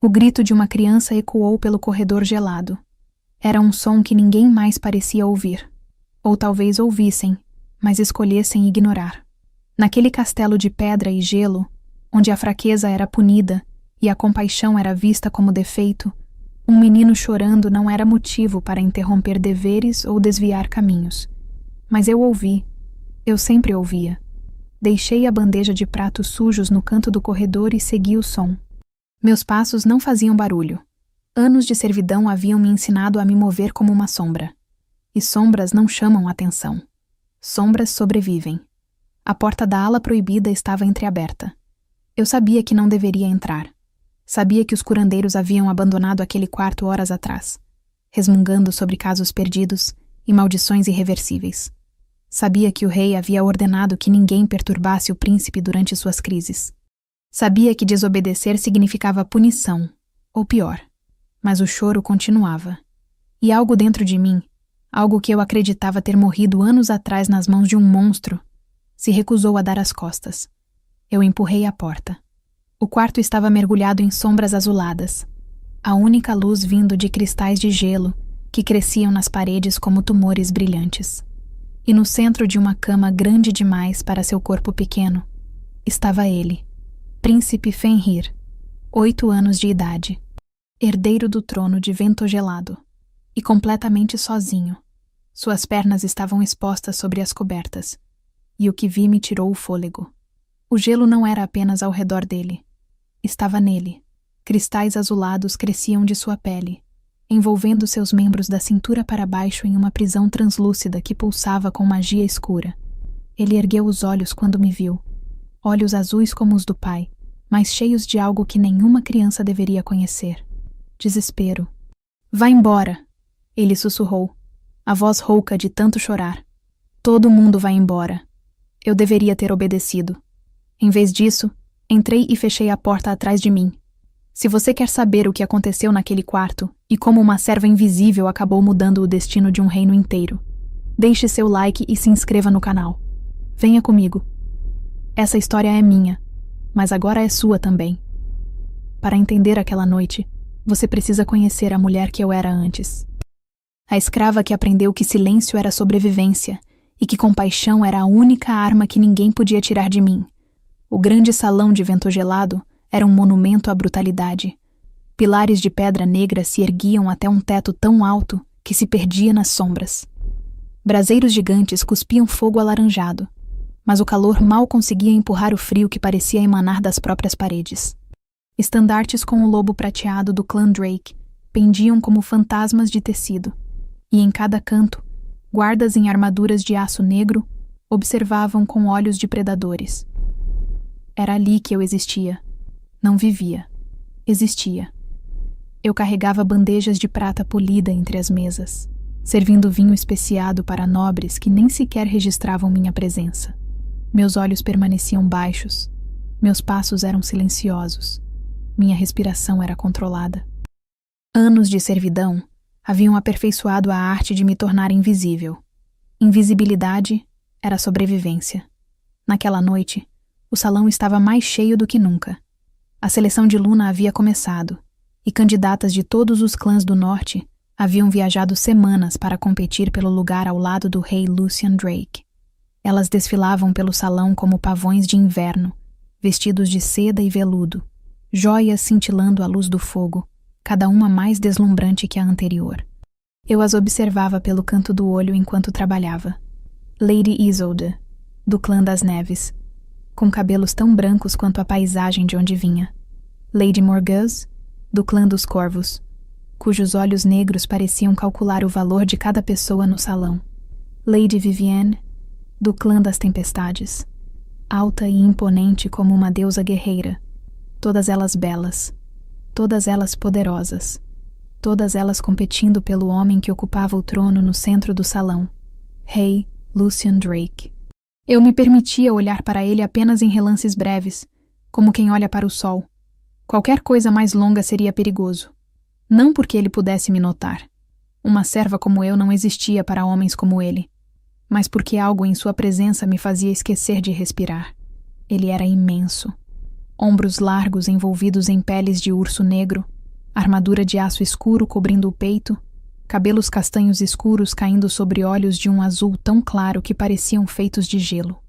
O grito de uma criança ecoou pelo corredor gelado. Era um som que ninguém mais parecia ouvir. Ou talvez ouvissem, mas escolhessem ignorar. Naquele castelo de pedra e gelo, onde a fraqueza era punida e a compaixão era vista como defeito, um menino chorando não era motivo para interromper deveres ou desviar caminhos. Mas eu ouvi. Eu sempre ouvia. Deixei a bandeja de pratos sujos no canto do corredor e segui o som. Meus passos não faziam barulho. Anos de servidão haviam me ensinado a me mover como uma sombra. E sombras não chamam atenção. Sombras sobrevivem. A porta da ala proibida estava entreaberta. Eu sabia que não deveria entrar. Sabia que os curandeiros haviam abandonado aquele quarto horas atrás, resmungando sobre casos perdidos e maldições irreversíveis. Sabia que o rei havia ordenado que ninguém perturbasse o príncipe durante suas crises. Sabia que desobedecer significava punição, ou pior. Mas o choro continuava. E algo dentro de mim, algo que eu acreditava ter morrido anos atrás nas mãos de um monstro, se recusou a dar as costas. Eu empurrei a porta. O quarto estava mergulhado em sombras azuladas. A única luz vindo de cristais de gelo que cresciam nas paredes como tumores brilhantes. E no centro de uma cama grande demais para seu corpo pequeno, estava ele, Príncipe Fenrir, 8 anos de idade, herdeiro do trono de Ventogelado, e completamente sozinho. Suas pernas estavam expostas sobre as cobertas, e o que vi me tirou o fôlego. O gelo não era apenas ao redor dele. Estava nele. Cristais azulados cresciam de sua pele, envolvendo seus membros da cintura para baixo em uma prisão translúcida que pulsava com magia escura. Ele ergueu os olhos quando me viu. Olhos azuis como os do pai, mas cheios de algo que nenhuma criança deveria conhecer. Desespero. Vá embora! Ele sussurrou, a voz rouca de tanto chorar. Todo mundo vai embora. Eu deveria ter obedecido. Em vez disso, entrei e fechei a porta atrás de mim. Se você quer saber o que aconteceu naquele quarto e como uma serva invisível acabou mudando o destino de um reino inteiro, deixe seu like e se inscreva no canal. Venha comigo. Essa história é minha, mas agora é sua também. Para entender aquela noite, você precisa conhecer a mulher que eu era antes. A escrava que aprendeu que silêncio era sobrevivência e que compaixão era a única arma que ninguém podia tirar de mim. O grande salão de Ventogelado era um monumento à brutalidade. Pilares de pedra negra se erguiam até um teto tão alto que se perdia nas sombras. Braseiros gigantes cuspiam fogo alaranjado, mas o calor mal conseguia empurrar o frio que parecia emanar das próprias paredes. Estandartes com o lobo prateado do clã Drake pendiam como fantasmas de tecido, e em cada canto, guardas em armaduras de aço negro observavam com olhos de predadores. Era ali que eu existia. Não vivia. Existia. Eu carregava bandejas de prata polida entre as mesas, servindo vinho especiado para nobres que nem sequer registravam minha presença. Meus olhos permaneciam baixos. Meus passos eram silenciosos. Minha respiração era controlada. Anos de servidão haviam aperfeiçoado a arte de me tornar invisível. Invisibilidade era sobrevivência. Naquela noite, o salão estava mais cheio do que nunca. A seleção de Luna havia começado, e candidatas de todos os clãs do norte haviam viajado semanas para competir pelo lugar ao lado do rei Lucian Drake. Elas desfilavam pelo salão como pavões de inverno, vestidos de seda e veludo, joias cintilando à luz do fogo, cada uma mais deslumbrante que a anterior. Eu as observava pelo canto do olho enquanto trabalhava. Lady Isolde, do clã das Neves, com cabelos tão brancos quanto a paisagem de onde vinha. Lady Morgause, do clã dos Corvos, cujos olhos negros pareciam calcular o valor de cada pessoa no salão. Lady Vivienne, do clã das Tempestades, alta e imponente como uma deusa guerreira, todas elas belas, todas elas poderosas, todas elas competindo pelo homem que ocupava o trono no centro do salão, Rei Lucian Drake. Eu me permitia olhar para ele apenas em relances breves, como quem olha para o sol. Qualquer coisa mais longa seria perigoso. Não porque ele pudesse me notar. Uma serva como eu não existia para homens como ele, mas porque algo em sua presença me fazia esquecer de respirar. Ele era imenso. ombros largos envolvidos em peles de urso negro, armadura de aço escuro cobrindo o peito, cabelos castanhos escuros caindo sobre olhos de um azul tão claro que pareciam feitos de gelo.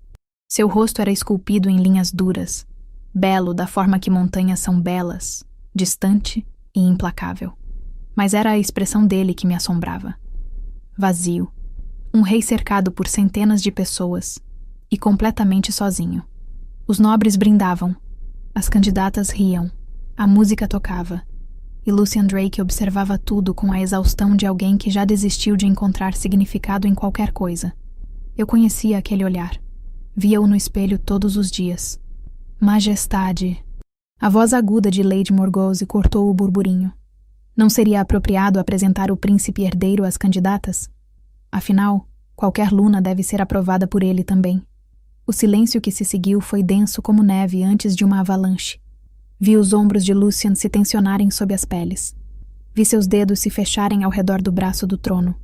Seu rosto era esculpido em linhas duras, belo da forma que montanhas são belas, distante e implacável. Mas era a expressão dele que me assombrava. Vazio. Um rei cercado por centenas de pessoas e completamente sozinho. Os nobres brindavam, as candidatas riam, a música tocava, e Lucian Drake observava tudo com a exaustão de alguém que já desistiu de encontrar significado em qualquer coisa. Eu conhecia aquele olhar. Via-o no espelho todos os dias. Majestade. A voz aguda de Lady Morgause cortou o burburinho. Não seria apropriado apresentar o príncipe herdeiro às candidatas? Afinal, qualquer luna deve ser aprovada por ele também. O silêncio que se seguiu foi denso como neve antes de uma avalanche. Vi os ombros de Lucian se tensionarem sob as peles. Vi seus dedos se fecharem ao redor do braço do trono.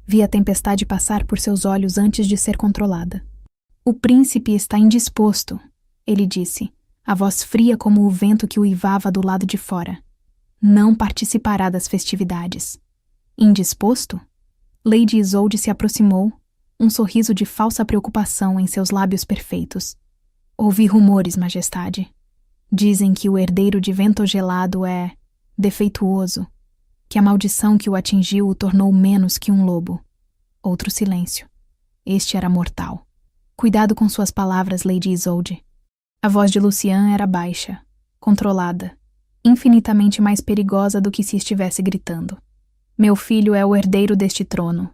Vi a tempestade passar por seus olhos antes de ser controlada. O príncipe está indisposto, ele disse, a voz fria como o vento que uivava do lado de fora. Não participará das festividades. Indisposto? Lady Isolde se aproximou, um sorriso de falsa preocupação em seus lábios perfeitos. Ouvi rumores, majestade. Dizem que o herdeiro de Vento Gelado é defeituoso, que a maldição que o atingiu o tornou menos que um lobo. Outro silêncio. Este era mortal. Cuidado com suas palavras, Lady Isolde. A voz de Lucian era baixa, controlada, infinitamente mais perigosa do que se estivesse gritando. Meu filho é o herdeiro deste trono.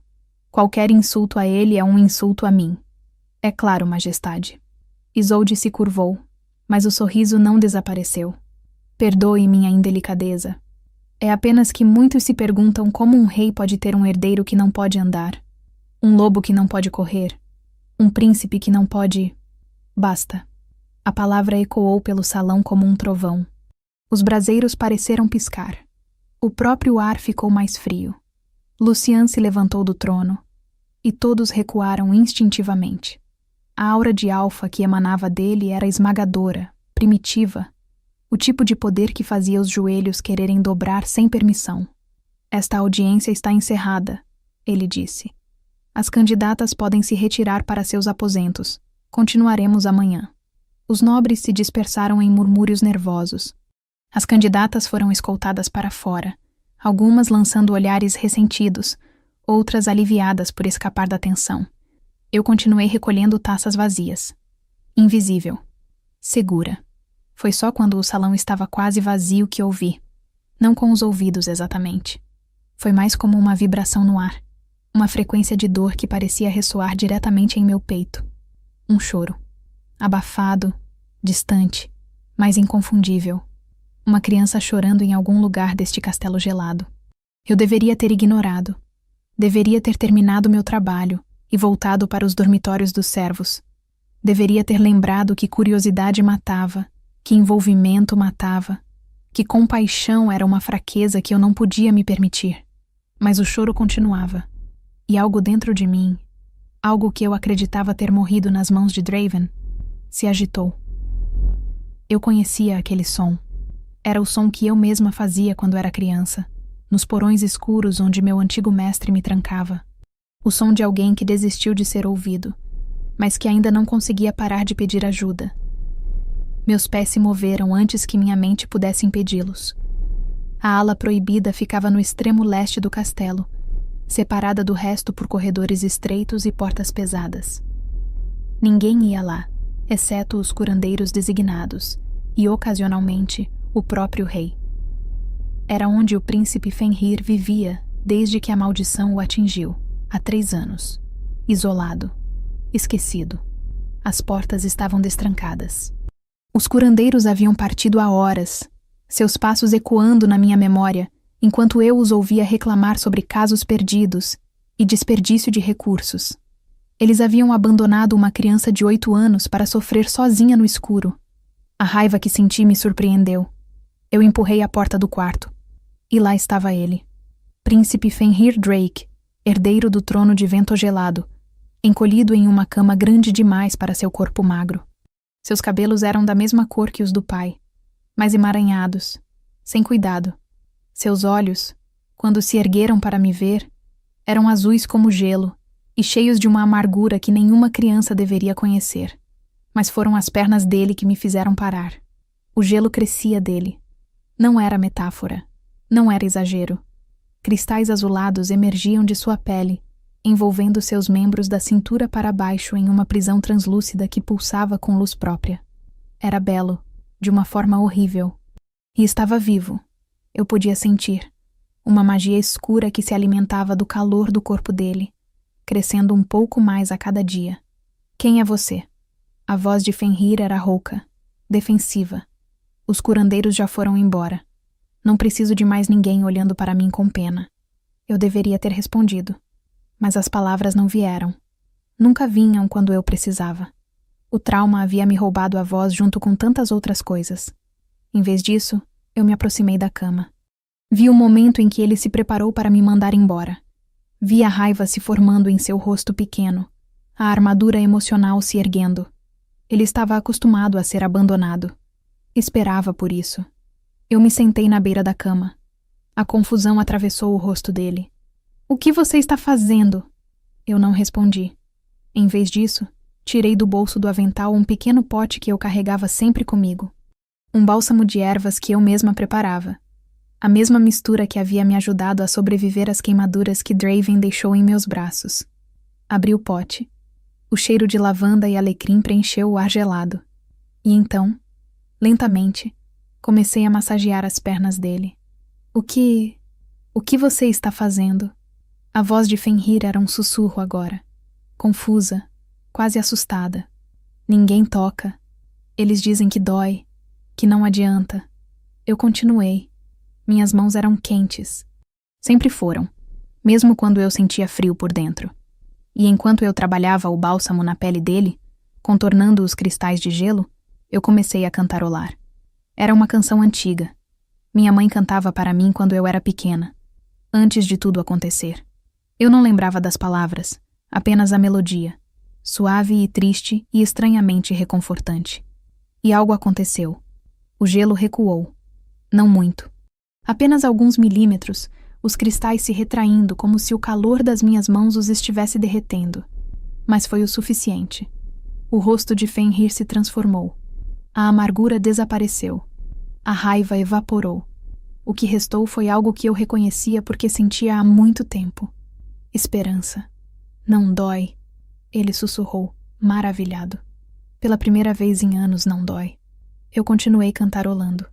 Qualquer insulto a ele é um insulto a mim. É claro, majestade. Isolde se curvou, mas o sorriso não desapareceu. Perdoe minha indelicadeza. É apenas que muitos se perguntam como um rei pode ter um herdeiro que não pode andar, um lobo que não pode correr, um príncipe que não pode... Basta. A palavra ecoou pelo salão como um trovão. Os braseiros pareceram piscar. O próprio ar ficou mais frio. Lucian se levantou do trono, e todos recuaram instintivamente. A aura de alfa que emanava dele era esmagadora, primitiva, o tipo de poder que fazia os joelhos quererem dobrar sem permissão. Esta audiência está encerrada, ele disse. As candidatas podem se retirar para seus aposentos. Continuaremos amanhã. Os nobres se dispersaram em murmúrios nervosos. As candidatas foram escoltadas para fora, algumas lançando olhares ressentidos, outras aliviadas por escapar da tensão. Eu continuei recolhendo taças vazias. Invisível. Segura. Foi só quando o salão estava quase vazio que ouvi. Não com os ouvidos exatamente. Foi mais como uma vibração no ar. Uma frequência de dor que parecia ressoar diretamente em meu peito. Um choro. Abafado, distante, mas inconfundível. Uma criança chorando em algum lugar deste castelo gelado. Eu deveria ter ignorado. Deveria ter terminado meu trabalho e voltado para os dormitórios dos servos. Deveria ter lembrado que curiosidade matava, que envolvimento matava, que compaixão era uma fraqueza que eu não podia me permitir. Mas o choro continuava, e algo dentro de mim, algo que eu acreditava ter morrido nas mãos de Draven, se agitou. Eu conhecia aquele som. Era o som que eu mesma fazia quando era criança, nos porões escuros onde meu antigo mestre me trancava. O som de alguém que desistiu de ser ouvido, mas que ainda não conseguia parar de pedir ajuda. Meus pés se moveram antes que minha mente pudesse impedi-los. A ala proibida ficava no extremo leste do castelo, separada do resto por corredores estreitos e portas pesadas. Ninguém ia lá, exceto os curandeiros designados, e ocasionalmente o próprio rei. Era onde o príncipe Fenrir vivia desde que a maldição o atingiu, há 3 anos. Isolado, esquecido. As portas estavam destrancadas. Os curandeiros haviam partido há horas, seus passos ecoando na minha memória, enquanto eu os ouvia reclamar sobre casos perdidos e desperdício de recursos. Eles haviam abandonado uma criança de 8 anos para sofrer sozinha no escuro. A raiva que senti me surpreendeu. Eu empurrei a porta do quarto. E lá estava ele. Príncipe Fenrir Drake, herdeiro do trono de Vento Gelado, encolhido em uma cama grande demais para seu corpo magro. Seus cabelos eram da mesma cor que os do pai, mas emaranhados, sem cuidado. Seus olhos, quando se ergueram para me ver, eram azuis como gelo e cheios de uma amargura que nenhuma criança deveria conhecer. Mas foram as pernas dele que me fizeram parar. O gelo crescia dele. Não era metáfora. Não era exagero. Cristais azulados emergiam de sua pele, envolvendo seus membros da cintura para baixo em uma prisão translúcida que pulsava com luz própria. Era belo, de uma forma horrível. E estava vivo. Eu podia sentir. Uma magia escura que se alimentava do calor do corpo dele, crescendo um pouco mais a cada dia. Quem é você? A voz de Fenrir era rouca, defensiva. Os curandeiros já foram embora. Não preciso de mais ninguém olhando para mim com pena. Eu deveria ter respondido. Mas as palavras não vieram. Nunca vinham quando eu precisava. O trauma havia me roubado a voz junto com tantas outras coisas. Em vez disso, eu me aproximei da cama. Vi o momento em que ele se preparou para me mandar embora. Vi a raiva se formando em seu rosto pequeno, a armadura emocional se erguendo. Ele estava acostumado a ser abandonado. Esperava por isso. Eu me sentei na beira da cama. A confusão atravessou o rosto dele. "O que você está fazendo?" Eu não respondi. Em vez disso, tirei do bolso do avental um pequeno pote que eu carregava sempre comigo. Um bálsamo de ervas que eu mesma preparava. A mesma mistura que havia me ajudado a sobreviver às queimaduras que Draven deixou em meus braços. Abri o pote. O cheiro de lavanda e alecrim preencheu o ar gelado. E então, lentamente, comecei a massagear as pernas dele. O que você está fazendo?" A voz de Fenrir era um sussurro agora. Confusa, quase assustada. "Ninguém toca. Eles dizem que dói, que não adianta." Eu continuei. Minhas mãos eram quentes. Sempre foram, mesmo quando eu sentia frio por dentro. E enquanto eu trabalhava o bálsamo na pele dele, contornando os cristais de gelo, eu comecei a cantarolar. Era uma canção antiga. Minha mãe cantava para mim quando eu era pequena, antes de tudo acontecer. Eu não lembrava das palavras, apenas a melodia, suave e triste e estranhamente reconfortante. E algo aconteceu. O gelo recuou. Não muito. Apenas alguns milímetros, os cristais se retraindo como se o calor das minhas mãos os estivesse derretendo. Mas foi o suficiente. O rosto de Fenrir se transformou. A amargura desapareceu. A raiva evaporou. O que restou foi algo que eu reconhecia porque sentia há muito tempo. Esperança. "Não dói", ele sussurrou, maravilhado. "Pela primeira vez em anos não dói." Eu continuei cantarolando.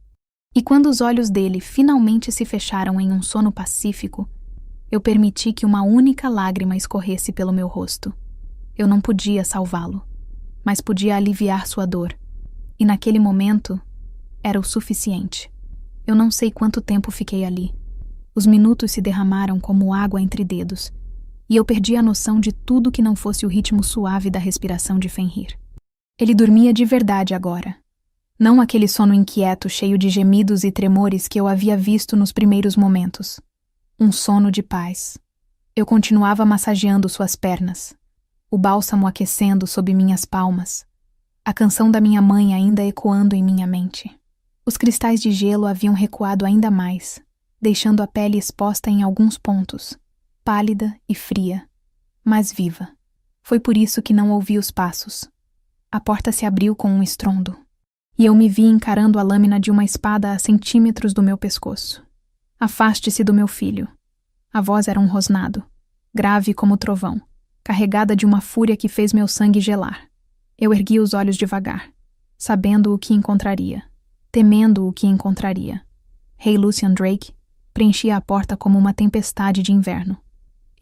E quando os olhos dele finalmente se fecharam em um sono pacífico, eu permiti que uma única lágrima escorresse pelo meu rosto. Eu não podia salvá-lo, mas podia aliviar sua dor. E naquele momento, era o suficiente. Eu não sei quanto tempo fiquei ali. Os minutos se derramaram como água entre dedos, e eu perdi a noção de tudo que não fosse o ritmo suave da respiração de Fenrir. Ele dormia de verdade agora. Não aquele sono inquieto, cheio de gemidos e tremores que eu havia visto nos primeiros momentos. Um sono de paz. Eu continuava massageando suas pernas, o bálsamo aquecendo sob minhas palmas, a canção da minha mãe ainda ecoando em minha mente. Os cristais de gelo haviam recuado ainda mais, deixando a pele exposta em alguns pontos, pálida e fria, mas viva. Foi por isso que não ouvi os passos. A porta se abriu com um estrondo. E eu me vi encarando a lâmina de uma espada a centímetros do meu pescoço. "Afaste-se do meu filho." A voz era um rosnado, grave como trovão, carregada de uma fúria que fez meu sangue gelar. Eu ergui os olhos devagar, sabendo o que encontraria, temendo o que encontraria. Rei Lucian Drake preenchia a porta como uma tempestade de inverno.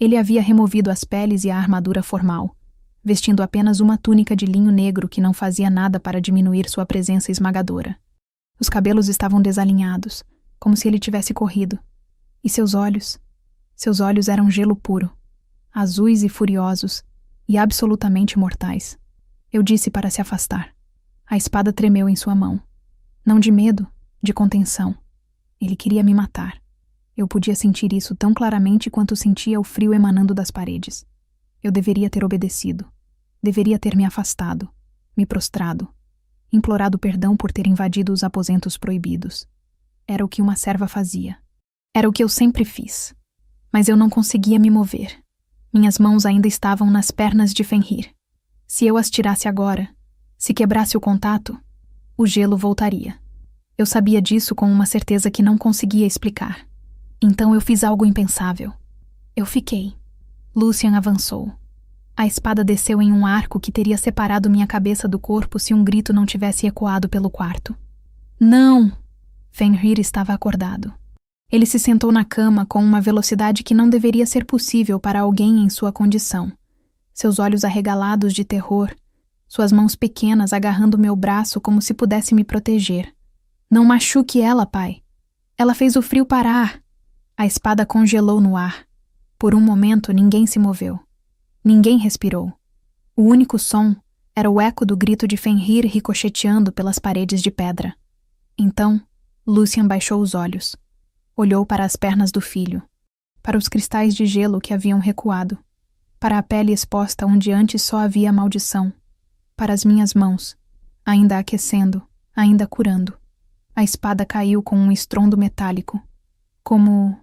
Ele havia removido as peles e a armadura formal, vestindo apenas uma túnica de linho negro que não fazia nada para diminuir sua presença esmagadora. Os cabelos estavam desalinhados, como se ele tivesse corrido. E seus olhos eram gelo puro, azuis e furiosos, e absolutamente mortais. Eu disse para se afastar. A espada tremeu em sua mão. Não de medo, de contenção. Ele queria me matar. Eu podia sentir isso tão claramente quanto sentia o frio emanando das paredes. Eu deveria ter obedecido. Deveria ter me afastado, me prostrado. implorado perdão por ter invadido os aposentos proibidos. Era o que uma serva fazia. Era o que eu sempre fiz. Mas eu não conseguia me mover. Minhas mãos ainda estavam nas pernas de Fenrir. Se eu as tirasse agora, se quebrasse o contato, o gelo voltaria. Eu sabia disso com uma certeza que não conseguia explicar. Então eu fiz algo impensável. Eu fiquei. Lucian avançou. A espada desceu em um arco que teria separado minha cabeça do corpo se um grito não tivesse ecoado pelo quarto. Não! Fenrir estava acordado. Ele se sentou na cama com uma velocidade que não deveria ser possível para alguém em sua condição. Seus olhos arregalados de terror, suas mãos pequenas agarrando meu braço como se pudesse me proteger. Não machuque ela, pai. Ela fez o frio parar. A espada congelou no ar. Por um momento, ninguém se moveu. Ninguém respirou. O único som era o eco do grito de Fenrir ricocheteando pelas paredes de pedra. Então, Lucian baixou os olhos. Olhou para as pernas do filho, para os cristais de gelo que haviam recuado, para a pele exposta onde antes só havia maldição, para as minhas mãos, ainda aquecendo, ainda curando. A espada caiu com um estrondo metálico, como...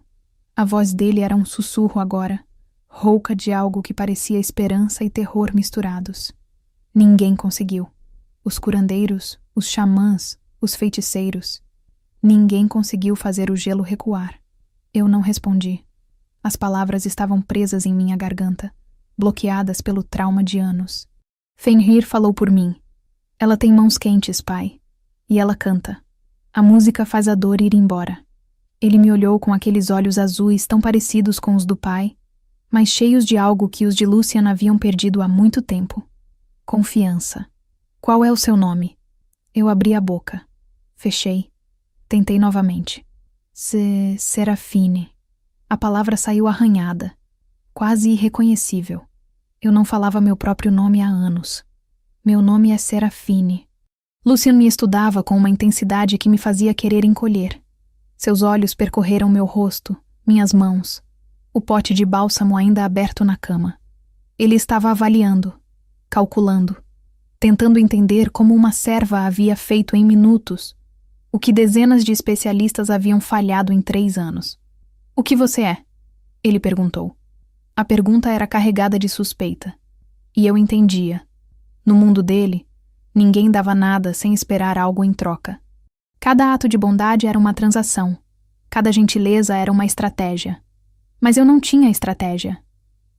A voz dele era um sussurro agora, rouca de algo que parecia esperança e terror misturados. Ninguém conseguiu. Os curandeiros, os xamãs, os feiticeiros. Ninguém conseguiu fazer o gelo recuar. Eu não respondi. As palavras estavam presas em minha garganta, bloqueadas pelo trauma de anos. Fenrir falou por mim. Ela tem mãos quentes, pai. E ela canta. A música faz a dor ir embora. Ele me olhou com aqueles olhos azuis tão parecidos com os do pai, mas cheios de algo que os de Lucian haviam perdido há muito tempo. Confiança. Qual é o seu nome? Eu abri a boca. Fechei. Tentei novamente. Serafine. A palavra saiu arranhada, quase irreconhecível. Eu não falava meu próprio nome há anos. Meu nome é Serafine. Lucian me estudava com uma intensidade que me fazia querer encolher. Seus olhos percorreram meu rosto, minhas mãos, o pote de bálsamo ainda aberto na cama. Ele estava avaliando, calculando, tentando entender como uma serva havia feito em minutos o que dezenas de especialistas haviam falhado em 3 anos. O que você é? Ele perguntou. A pergunta era carregada de suspeita. E eu entendia. No mundo dele, ninguém dava nada sem esperar algo em troca. Cada ato de bondade era uma transação. Cada gentileza era uma estratégia. Mas eu não tinha estratégia.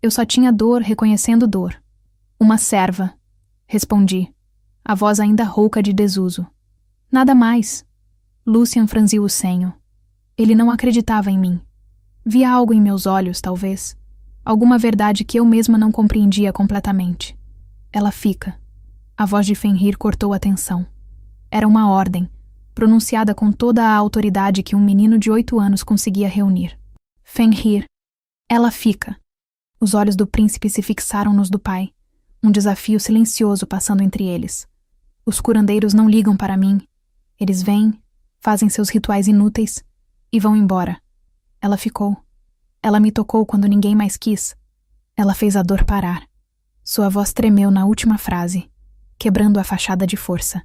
Eu só tinha dor reconhecendo dor. Uma serva. Respondi, a voz ainda rouca de desuso. Nada mais. Lucian franziu o senho. Ele não acreditava em mim. Via algo em meus olhos, talvez. Alguma verdade que eu mesma não compreendia completamente. Ela fica. A voz de Fenrir cortou a tensão. Era uma ordem, pronunciada com toda a autoridade que um menino de 8 anos conseguia reunir. Fenrir. Ela fica. Os olhos do príncipe se fixaram nos do pai. Um desafio silencioso passando entre eles. Os curandeiros não ligam para mim. Eles vêm, fazem seus rituais inúteis e vão embora. Ela ficou. Ela me tocou quando ninguém mais quis. Ela fez a dor parar. Sua voz tremeu na última frase, quebrando a fachada de força.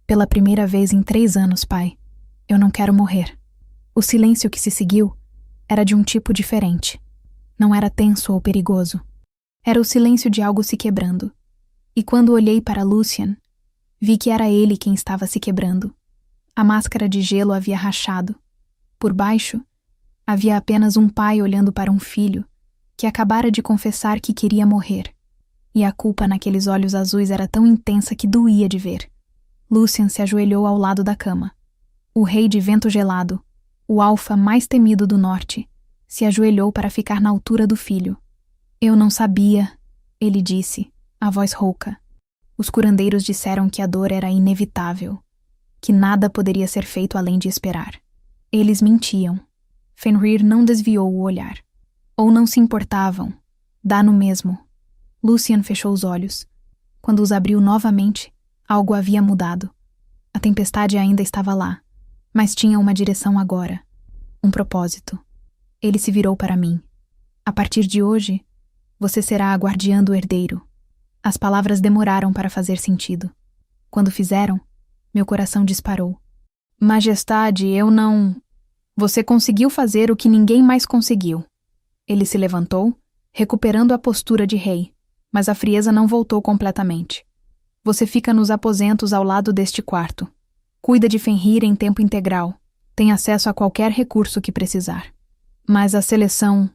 Pela primeira vez em 3 anos, pai, eu não quero morrer. O silêncio que se seguiu era de um tipo diferente. Não era tenso ou perigoso. Era o silêncio de algo se quebrando. E quando olhei para Lucian, vi que era ele quem estava se quebrando. A máscara de gelo havia rachado. Por baixo, havia apenas um pai olhando para um filho que acabara de confessar que queria morrer. E a culpa naqueles olhos azuis era tão intensa que doía de ver. Lucian se ajoelhou ao lado da cama. O rei de vento gelado, o alfa mais temido do norte, se ajoelhou para ficar na altura do filho. Eu não sabia, ele disse, a voz rouca. Os curandeiros disseram que a dor era inevitável, que nada poderia ser feito além de esperar. Eles mentiam. Fenrir não desviou o olhar. Ou não se importavam. Dá no mesmo. Lucian fechou os olhos. Quando os abriu novamente, algo havia mudado. A tempestade ainda estava lá, mas tinha uma direção agora. Um propósito. Ele se virou para mim. A partir de hoje, você será a guardiã do herdeiro. As palavras demoraram para fazer sentido. Quando fizeram, Meu coração disparou. Majestade, eu não... Você conseguiu fazer o que ninguém mais conseguiu. Ele se levantou, recuperando a postura de rei, mas a frieza não voltou completamente. Você fica nos aposentos ao lado deste quarto. Cuida de Fenrir em tempo integral. Tem acesso a qualquer recurso que precisar. Mas a seleção...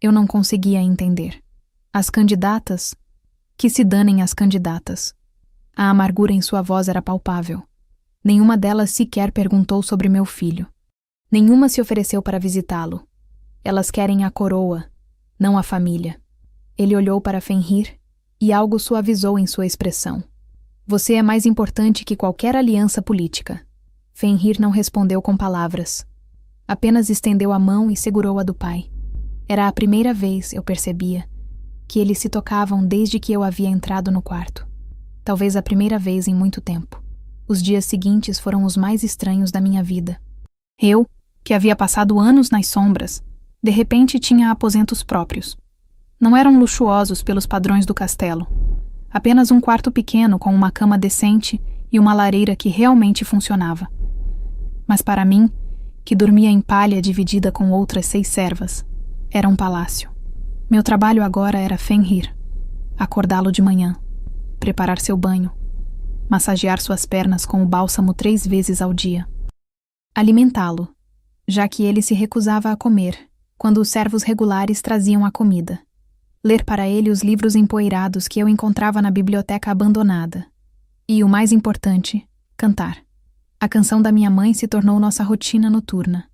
Eu não conseguia entender. As candidatas... Que se danem as candidatas. A amargura em sua voz era palpável. Nenhuma delas sequer perguntou sobre meu filho. Nenhuma se ofereceu para visitá-lo. Elas querem a coroa, não a família. Ele olhou para Fenrir e algo suavizou em sua expressão. Você é mais importante que qualquer aliança política. Fenrir não respondeu com palavras. Apenas estendeu a mão e segurou a do pai. Era a primeira vez, eu percebia, que eles se tocavam desde que eu havia entrado no quarto. Talvez a primeira vez em muito tempo. Os dias seguintes foram os mais estranhos da minha vida. Eu, que havia passado anos nas sombras, de repente tinha aposentos próprios. Não eram luxuosos pelos padrões do castelo. Apenas um quarto pequeno com uma cama decente e uma lareira que realmente funcionava. Mas para mim, que dormia em palha dividida com outras 6 servas, era um palácio. Meu trabalho agora era Fenrir. Acordá-lo de manhã, preparar seu banho, massagear suas pernas com o bálsamo 3 vezes ao dia. Alimentá-lo, já que ele se recusava a comer, quando os servos regulares traziam a comida. Ler para ele os livros empoeirados que eu encontrava na biblioteca abandonada. E, o mais importante, cantar. A canção da minha mãe se tornou nossa rotina noturna.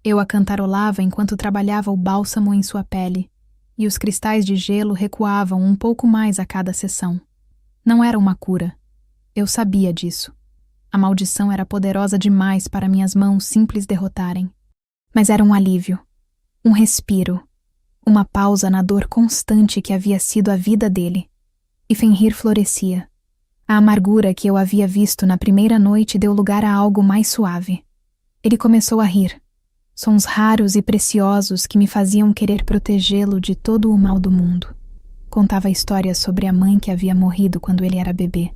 Eu a cantarolava enquanto trabalhava o bálsamo em sua pele, e os cristais de gelo recuavam um pouco mais a cada sessão. Não era uma cura. Eu sabia disso. A maldição era poderosa demais para minhas mãos simples derrotarem. Mas era um alívio, um respiro, uma pausa na dor constante que havia sido a vida dele. E Fenrir florescia. A amargura que eu havia visto na primeira noite deu lugar a algo mais suave. Ele começou a rir. Sons raros e preciosos que me faziam querer protegê-lo de todo o mal do mundo. Contava histórias sobre a mãe que havia morrido quando ele era bebê.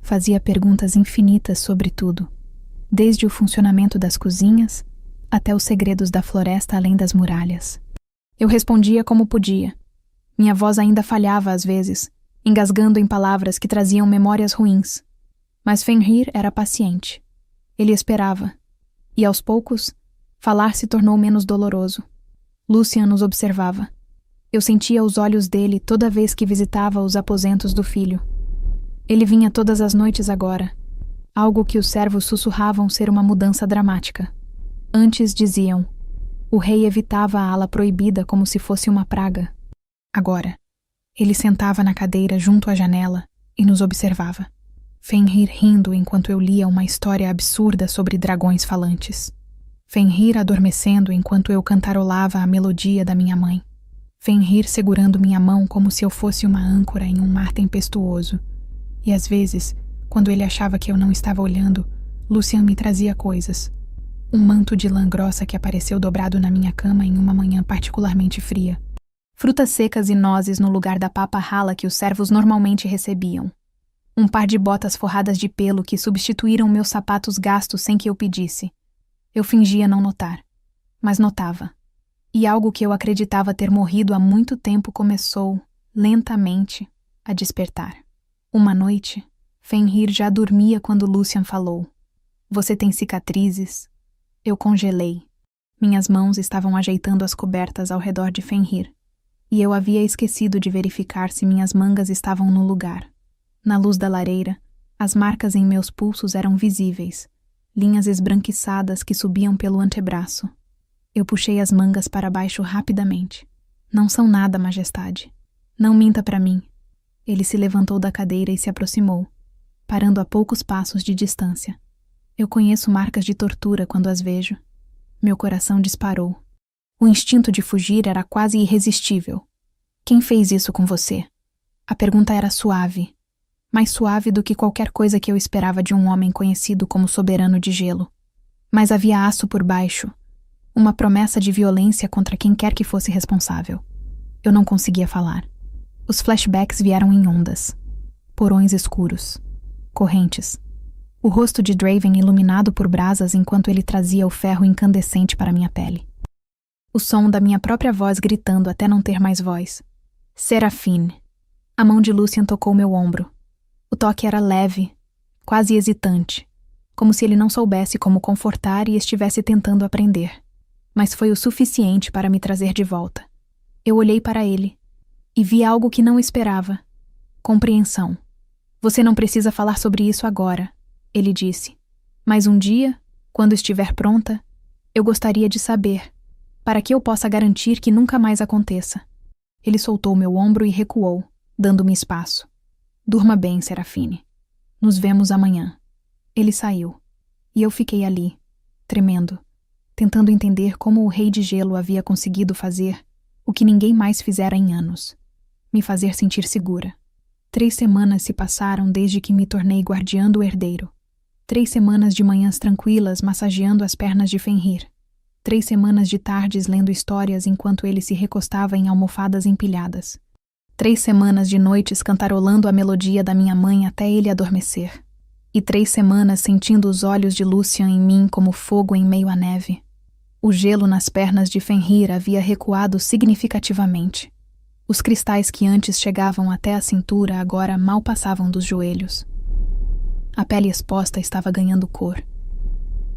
Fazia perguntas infinitas sobre tudo, desde o funcionamento das cozinhas até os segredos da floresta além das muralhas. Eu respondia como podia. Minha voz ainda falhava às vezes, engasgando em palavras que traziam memórias ruins. Mas Fenrir era paciente. Ele esperava. E aos poucos, falar se tornou menos doloroso. Lucian nos observava. Eu sentia os olhos dele toda vez que visitava os aposentos do filho. Ele vinha todas as noites agora, algo que os servos sussurravam ser uma mudança dramática. Antes diziam, o rei evitava a ala proibida como se fosse uma praga. Agora, ele sentava na cadeira junto à janela e nos observava. Fenrir rindo enquanto eu lia uma história absurda sobre dragões falantes. Fenrir adormecendo enquanto eu cantarolava a melodia da minha mãe. Fenrir segurando minha mão como se eu fosse uma âncora em um mar tempestuoso. E às vezes, quando ele achava que eu não estava olhando, Lucian me trazia coisas. Um manto de lã grossa que apareceu dobrado na minha cama em uma manhã particularmente fria. Frutas secas e nozes no lugar da papa rala que os servos normalmente recebiam. Um par de botas forradas de pelo que substituíram meus sapatos gastos sem que eu pedisse. Eu fingia não notar, mas notava. E algo que eu acreditava ter morrido há muito tempo começou, lentamente, a despertar. Uma noite, Fenrir já dormia quando Lucian falou. Você tem cicatrizes? Eu congelei. Minhas mãos estavam ajeitando as cobertas ao redor de Fenrir. E eu havia esquecido de verificar se minhas mangas estavam no lugar. Na luz da lareira, as marcas em meus pulsos eram visíveis, linhas esbranquiçadas que subiam pelo antebraço. Eu puxei as mangas para baixo rapidamente. Não são nada, majestade. Não minta para mim. Ele se levantou da cadeira e se aproximou, parando a poucos passos de distância. Eu conheço marcas de tortura quando as vejo. Meu coração disparou. O instinto de fugir era quase irresistível. Quem fez isso com você? A pergunta era suave, mais suave do que qualquer coisa que eu esperava de um homem conhecido como soberano de gelo. Mas havia aço por baixo, uma promessa de violência contra quem quer que fosse responsável. Eu não conseguia falar. Os flashbacks vieram em ondas. Porões escuros. Correntes. O rosto de Draven iluminado por brasas enquanto ele trazia o ferro incandescente para minha pele. O som da minha própria voz gritando até não ter mais voz. Serafine. A mão de Lucian tocou meu ombro. O toque era leve, quase hesitante, como se ele não soubesse como confortar e estivesse tentando aprender. Mas foi o suficiente para me trazer de volta. Eu olhei para ele e vi algo que não esperava. Compreensão. Você não precisa falar sobre isso agora, ele disse. Mas um dia, quando estiver pronta, eu gostaria de saber, para que eu possa garantir que nunca mais aconteça. Ele soltou meu ombro e recuou, dando-me espaço. Durma bem, Serafine. Nos vemos amanhã. Ele saiu, e eu fiquei ali, tremendo, tentando entender como o Rei de Gelo havia conseguido fazer o que ninguém mais fizera em anos. Me fazer sentir segura. 3 semanas se passaram desde que me tornei guardiã do herdeiro. 3 semanas de manhãs tranquilas massageando as pernas de Fenrir. 3 semanas de tardes lendo histórias enquanto ele se recostava em almofadas empilhadas. 3 semanas de noites cantarolando a melodia da minha mãe até ele adormecer. E 3 semanas sentindo os olhos de Lucian em mim como fogo em meio à neve. O gelo nas pernas de Fenrir havia recuado significativamente. Os cristais que antes chegavam até a cintura agora mal passavam dos joelhos. A pele exposta estava ganhando cor.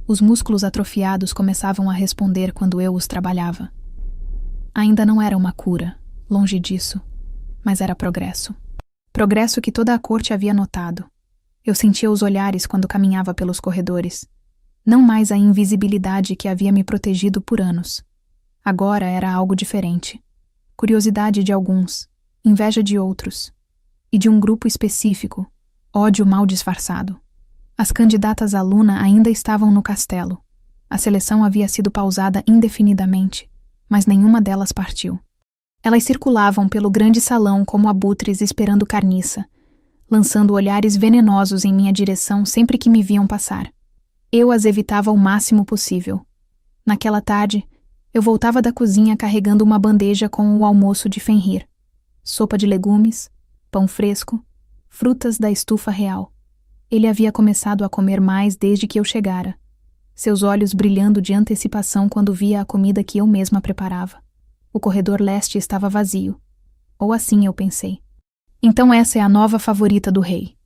Os músculos atrofiados começavam a responder quando eu os trabalhava. Ainda não era uma cura, longe disso, mas era progresso. Progresso que toda a corte havia notado. Eu sentia os olhares quando caminhava pelos corredores. Não mais a invisibilidade que havia me protegido por anos. Agora era algo diferente. Curiosidade de alguns, inveja de outros. E de um grupo específico, ódio mal disfarçado. As candidatas à Luna ainda estavam no castelo. A seleção havia sido pausada indefinidamente, mas nenhuma delas partiu. Elas circulavam pelo grande salão como abutres esperando carniça, lançando olhares venenosos em minha direção sempre que me viam passar. Eu as evitava o máximo possível. Naquela tarde, eu voltava da cozinha carregando uma bandeja com o almoço de Fenrir. Sopa de legumes, pão fresco, frutas da estufa real. Ele havia começado a comer mais desde que eu chegara, seus olhos brilhando de antecipação quando via a comida que eu mesma preparava. O corredor leste estava vazio. Ou assim eu pensei. Então essa é a nova favorita do rei.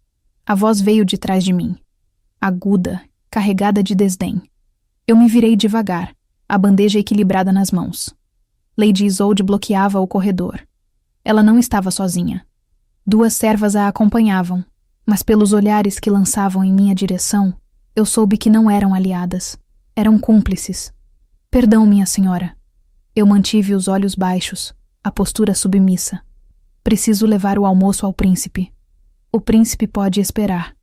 A voz veio de trás de mim. Aguda, carregada de desdém. Eu me virei devagar, a bandeja equilibrada nas mãos. Lady Isolde bloqueava o corredor. Ela não estava sozinha. 2 servas a acompanhavam, mas pelos olhares que lançavam em minha direção, eu soube que não eram aliadas. Eram cúmplices. Perdão, minha senhora. Eu mantive os olhos baixos, a postura submissa. Preciso levar o almoço ao príncipe. O príncipe pode esperar.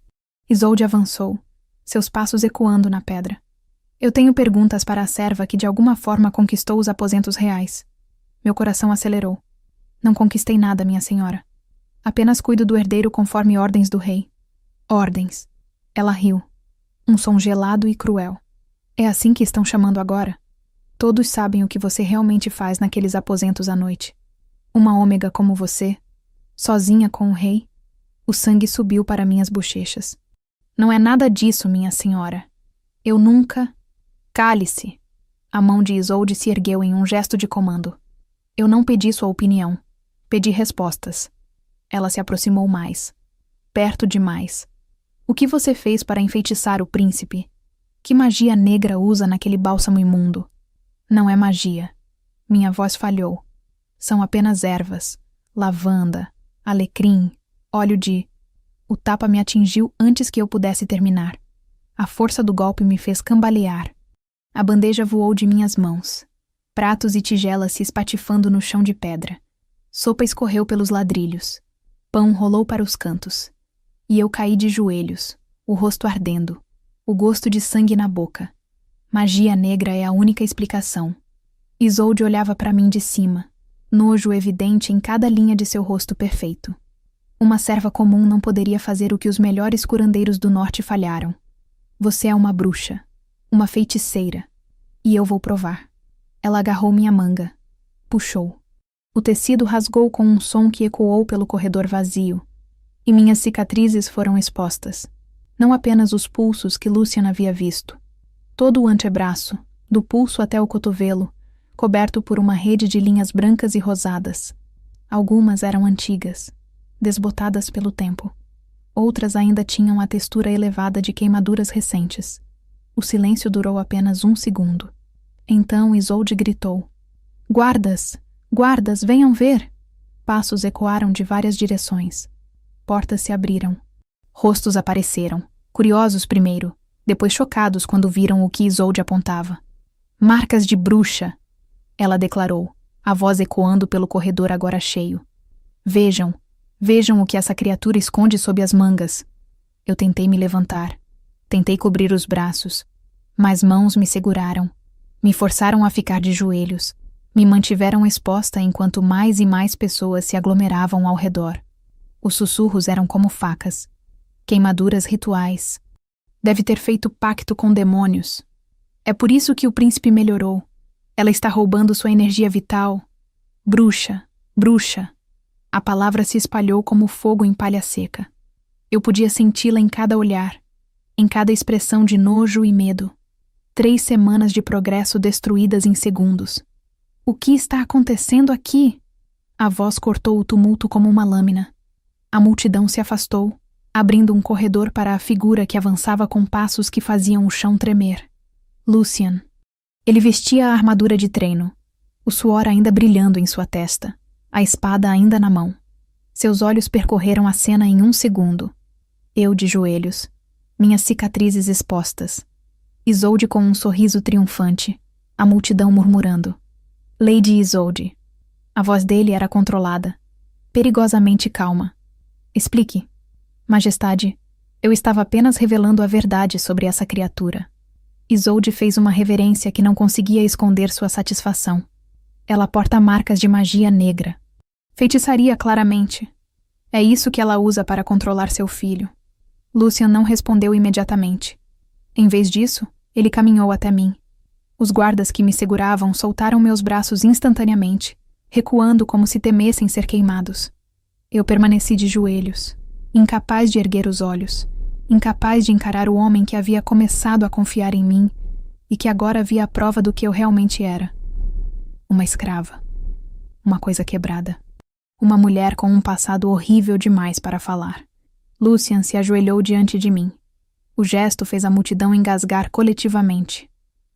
Isolde avançou, seus passos ecoando na pedra. Eu tenho perguntas para a serva que de alguma forma conquistou os aposentos reais. Meu coração acelerou. Não conquistei nada, minha senhora. Apenas cuido do herdeiro conforme ordens do rei. Ordens. Ela riu. Um som gelado e cruel. É assim que estão chamando agora? Todos sabem o que você realmente faz naqueles aposentos à noite. Uma ômega como você, sozinha com o rei. O sangue subiu para minhas bochechas. Não é nada disso, minha senhora. Eu nunca... Cale-se! A mão de Isolde se ergueu em um gesto de comando. Eu não pedi sua opinião. Pedi respostas. Ela se aproximou mais. Perto demais. O que você fez para enfeitiçar o príncipe? Que magia negra usa naquele bálsamo imundo? Não é magia. Minha voz falhou. São apenas ervas. Lavanda, alecrim, óleo de... O tapa me atingiu antes que eu pudesse terminar. A força do golpe me fez cambalear. A bandeja voou de minhas mãos. Pratos e tigelas se espatifando no chão de pedra. Sopa escorreu pelos ladrilhos. Pão rolou para os cantos. E eu caí de joelhos, o rosto ardendo, o gosto de sangue na boca. Magia negra é a única explicação. Isolde olhava para mim de cima, nojo evidente em cada linha de seu rosto perfeito. Uma serva comum não poderia fazer o que os melhores curandeiros do norte falharam. Você é uma bruxa, uma feiticeira, e eu vou provar. Ela agarrou minha manga, puxou. O tecido rasgou com um som que ecoou pelo corredor vazio, e minhas cicatrizes foram expostas. Não apenas os pulsos que Lucian havia visto. Todo o antebraço, do pulso até o cotovelo, coberto por uma rede de linhas brancas e rosadas. Algumas eram antigas, desbotadas pelo tempo. Outras ainda tinham a textura elevada de queimaduras recentes. O silêncio durou apenas 1 segundo. Então Isolde gritou. Guardas! Guardas, venham ver! Passos ecoaram de várias direções. Portas se abriram. Rostos apareceram, curiosos primeiro, depois chocados quando viram o que Isolde apontava. Marcas de bruxa! Ela declarou, a voz ecoando pelo corredor agora cheio. Vejam, vejam o que essa criatura esconde sob as mangas. Eu tentei me levantar. Tentei cobrir os braços, mas mãos me seguraram. Me forçaram a ficar de joelhos. Me mantiveram exposta enquanto mais e mais pessoas se aglomeravam ao redor. Os sussurros eram como facas. Queimaduras rituais. Deve ter feito pacto com demônios. É por isso que o príncipe melhorou. Ela está roubando sua energia vital. Bruxa, bruxa. A palavra se espalhou como fogo em palha seca. Eu podia senti-la em cada olhar, em cada expressão de nojo e medo. 3 semanas de progresso destruídas em segundos. O que está acontecendo aqui? A voz cortou o tumulto como uma lâmina. A multidão se afastou, abrindo um corredor para a figura que avançava com passos que faziam o chão tremer. Lucian. Ele vestia a armadura de treino, o suor ainda brilhando em sua testa, a espada ainda na mão. Seus olhos percorreram a cena em 1 segundo. Eu de joelhos, minhas cicatrizes expostas. Isolde com um sorriso triunfante, a multidão murmurando. Lady Isolde. A voz dele era controlada, perigosamente calma. Explique. Majestade, eu estava apenas revelando a verdade sobre essa criatura. Isolde fez uma reverência que não conseguia esconder sua satisfação. Ela porta marcas de magia negra. Feitiçaria, claramente. É isso que ela usa para controlar seu filho. Lucian não respondeu imediatamente. Em vez disso, ele caminhou até mim. Os guardas que me seguravam soltaram meus braços instantaneamente, recuando como se temessem ser queimados. Eu permaneci de joelhos, incapaz de erguer os olhos, incapaz de encarar o homem que havia começado a confiar em mim e que agora via a prova do que eu realmente era. Uma escrava. Uma coisa quebrada. Uma mulher com um passado horrível demais para falar. Lucian se ajoelhou diante de mim. O gesto fez a multidão engasgar coletivamente.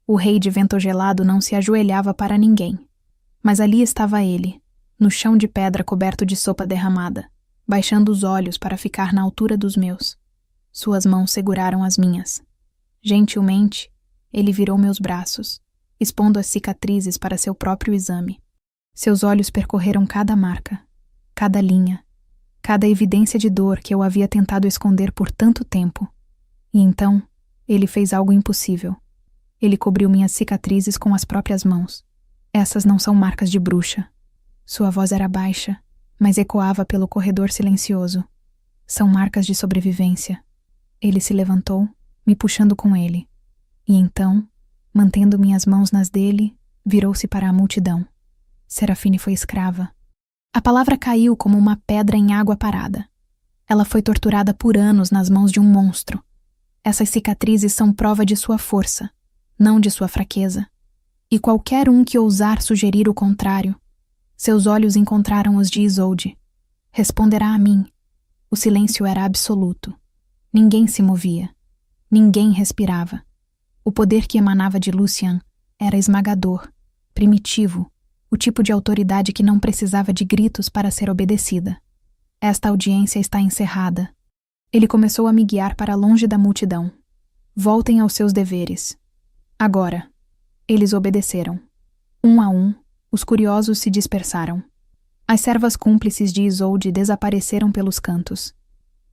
O rei de vento gelado não se ajoelhava para ninguém. Mas ali estava ele, no chão de pedra coberto de sopa derramada, baixando os olhos para ficar na altura dos meus. Suas mãos seguraram as minhas. Gentilmente, ele virou meus braços, expondo as cicatrizes para seu próprio exame. Seus olhos percorreram cada marca, cada linha, cada evidência de dor que eu havia tentado esconder por tanto tempo. E então, ele fez algo impossível. Ele cobriu minhas cicatrizes com as próprias mãos. Essas não são marcas de bruxa. Sua voz era baixa, mas ecoava pelo corredor silencioso. São marcas de sobrevivência. Ele se levantou, me puxando com ele. E então, mantendo minhas mãos nas dele, virou-se para a multidão. Serafine foi escrava. A palavra caiu como uma pedra em água parada. Ela foi torturada por anos nas mãos de um monstro. Essas cicatrizes são prova de sua força, não de sua fraqueza. E qualquer um que ousar sugerir o contrário, seus olhos encontraram os de Isolde. Responderá a mim. O silêncio era absoluto. Ninguém se movia. Ninguém respirava. O poder que emanava de Lucian era esmagador, primitivo, o tipo de autoridade que não precisava de gritos para ser obedecida. Esta audiência está encerrada. Ele começou a me guiar para longe da multidão. Voltem aos seus deveres. Agora. Eles obedeceram. Um a um, os curiosos se dispersaram. As servas cúmplices de Isolde desapareceram pelos cantos.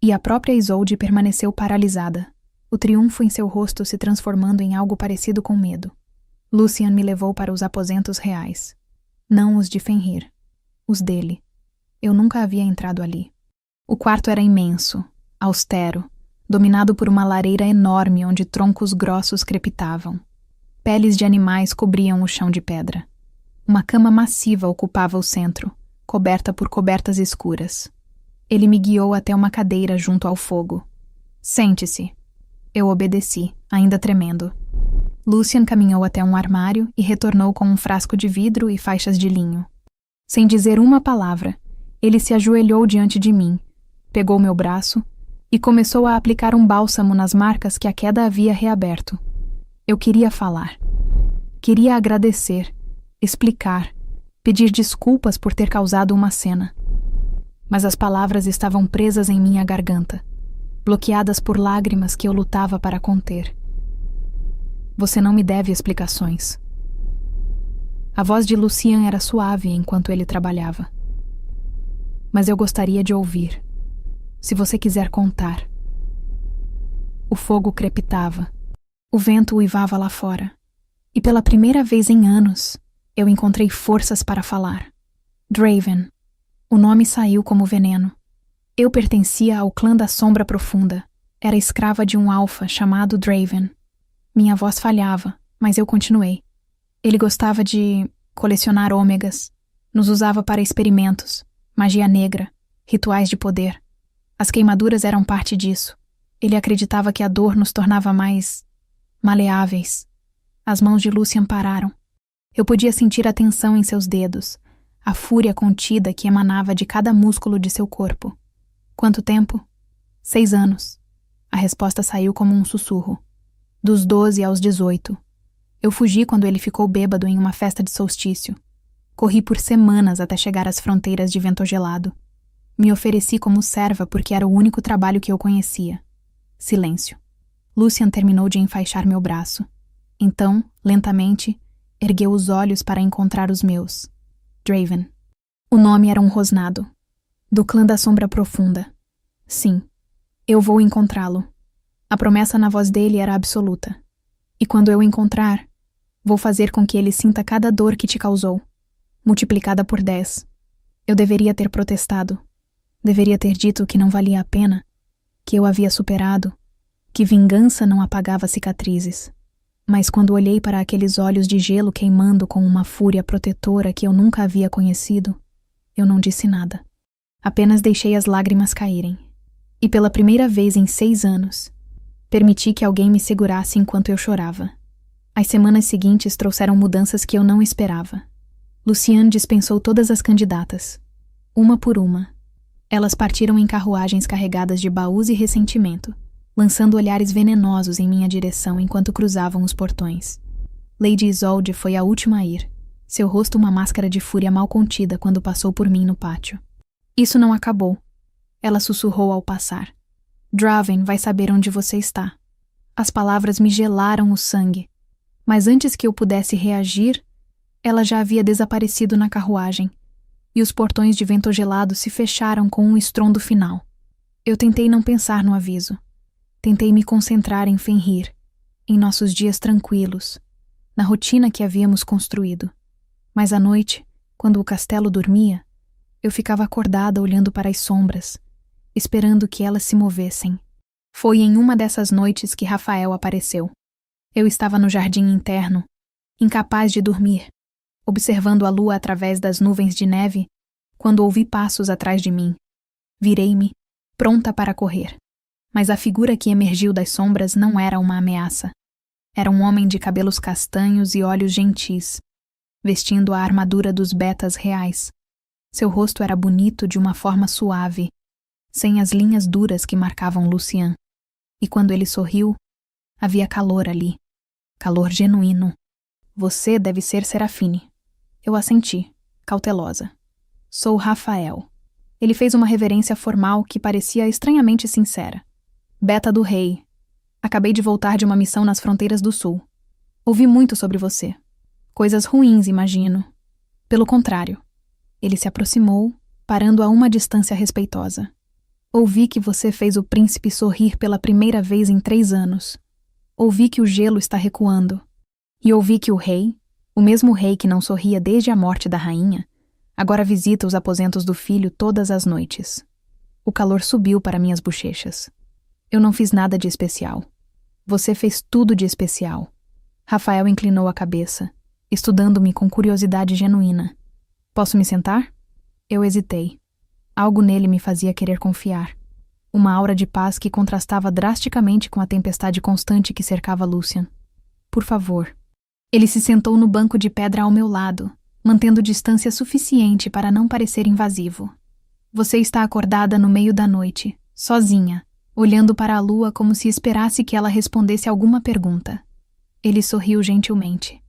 E a própria Isolde permaneceu paralisada, o triunfo em seu rosto se transformando em algo parecido com medo. Lucian me levou para os aposentos reais. Não os de Fenrir. Os dele. Eu nunca havia entrado ali. O quarto era imenso, austero, dominado por uma lareira enorme onde troncos grossos crepitavam. Peles de animais cobriam o chão de pedra. Uma cama massiva ocupava o centro, coberta por cobertas escuras. Ele me guiou até uma cadeira junto ao fogo. Sente-se. Eu obedeci, ainda tremendo. Lucian caminhou até um armário e retornou com um frasco de vidro e faixas de linho. Sem dizer uma palavra, ele se ajoelhou diante de mim, pegou meu braço e começou a aplicar um bálsamo nas marcas que a queda havia reaberto. Eu queria falar. Queria agradecer, explicar, pedir desculpas por ter causado uma cena. Mas as palavras estavam presas em minha garganta, bloqueadas por lágrimas que eu lutava para conter. Você não me deve explicações. A voz de Lucian era suave enquanto ele trabalhava. Mas eu gostaria de ouvir, se você quiser contar. O fogo crepitava. O vento uivava lá fora. E pela primeira vez em anos, eu encontrei forças para falar. Draven. O nome saiu como veneno. Eu pertencia ao clã da Sombra Profunda. Era escrava de um alfa chamado Draven. Minha voz falhava, mas eu continuei. Ele gostava de colecionar ômegas. Nos usava para experimentos, magia negra, rituais de poder. As queimaduras eram parte disso. Ele acreditava que a dor nos tornava mais maleáveis. As mãos de Lucian pararam. Eu podia sentir a tensão em seus dedos, a fúria contida que emanava de cada músculo de seu corpo. Quanto tempo? 6 anos. A resposta saiu como um sussurro. Dos 12 aos 18. Eu fugi quando ele ficou bêbado em uma festa de solstício. Corri por semanas até chegar às fronteiras de Ventogelado. Me ofereci como serva porque era o único trabalho que eu conhecia. Silêncio. Lucian terminou de enfaixar meu braço. Então, lentamente, ergueu os olhos para encontrar os meus. Draven. O nome era um rosnado. Do clã da Sombra Profunda. Sim, eu vou encontrá-lo. A promessa na voz dele era absoluta. E quando eu encontrar, vou fazer com que ele sinta cada dor que te causou, multiplicada por 10. Eu deveria ter protestado. Deveria ter dito que não valia a pena, que eu havia superado, que vingança não apagava cicatrizes. Mas quando olhei para aqueles olhos de gelo queimando com uma fúria protetora que eu nunca havia conhecido, eu não disse nada. Apenas deixei as lágrimas caírem. E pela primeira vez em 6 anos, permiti que alguém me segurasse enquanto eu chorava. As semanas seguintes trouxeram mudanças que eu não esperava. Lucian dispensou todas as candidatas. Uma por uma. Elas partiram em carruagens carregadas de baús e ressentimento, lançando olhares venenosos em minha direção enquanto cruzavam os portões. Lady Isolde foi a última a ir, seu rosto uma máscara de fúria mal contida quando passou por mim no pátio. Isso não acabou. Ela sussurrou ao passar. Draven vai saber onde você está. As palavras me gelaram o sangue, mas antes que eu pudesse reagir, ela já havia desaparecido na carruagem, e os portões de Ventogelado se fecharam com um estrondo final. Eu tentei não pensar no aviso. Tentei me concentrar em Fenrir, em nossos dias tranquilos, na rotina que havíamos construído. Mas à noite, quando o castelo dormia, eu ficava acordada olhando para as sombras, esperando que elas se movessem. Foi em uma dessas noites que Rafael apareceu. Eu estava no jardim interno, incapaz de dormir, observando a lua através das nuvens de neve, quando ouvi passos atrás de mim. Virei-me, pronta para correr. Mas a figura que emergiu das sombras não era uma ameaça. Era um homem de cabelos castanhos e olhos gentis, vestindo a armadura dos betas reais. Seu rosto era bonito de uma forma suave, sem as linhas duras que marcavam Lucian. E quando ele sorriu, havia calor ali. Calor genuíno. Você deve ser Serafine. Eu assenti, cautelosa. Sou Rafael. Ele fez uma reverência formal que parecia estranhamente sincera. Beta do Rei. Acabei de voltar de uma missão nas fronteiras do sul. Ouvi muito sobre você. Coisas ruins, imagino. Pelo contrário. Ele se aproximou, parando a uma distância respeitosa. Ouvi que você fez o príncipe sorrir pela primeira vez em 3 anos. Ouvi que o gelo está recuando. E ouvi que o rei, o mesmo rei que não sorria desde a morte da rainha, agora visita os aposentos do filho todas as noites. O calor subiu para minhas bochechas. Eu não fiz nada de especial. Você fez tudo de especial. Rafael inclinou a cabeça, estudando-me com curiosidade genuína. Posso me sentar? Eu hesitei. Algo nele me fazia querer confiar. uma aura de paz que contrastava drasticamente com a tempestade constante que cercava Lucian. Por favor. Ele se sentou no banco de pedra ao meu lado, mantendo distância suficiente para não parecer invasivo. Você está acordada no meio da noite, sozinha, olhando para a lua como se esperasse que ela respondesse alguma pergunta. Ele sorriu gentilmente.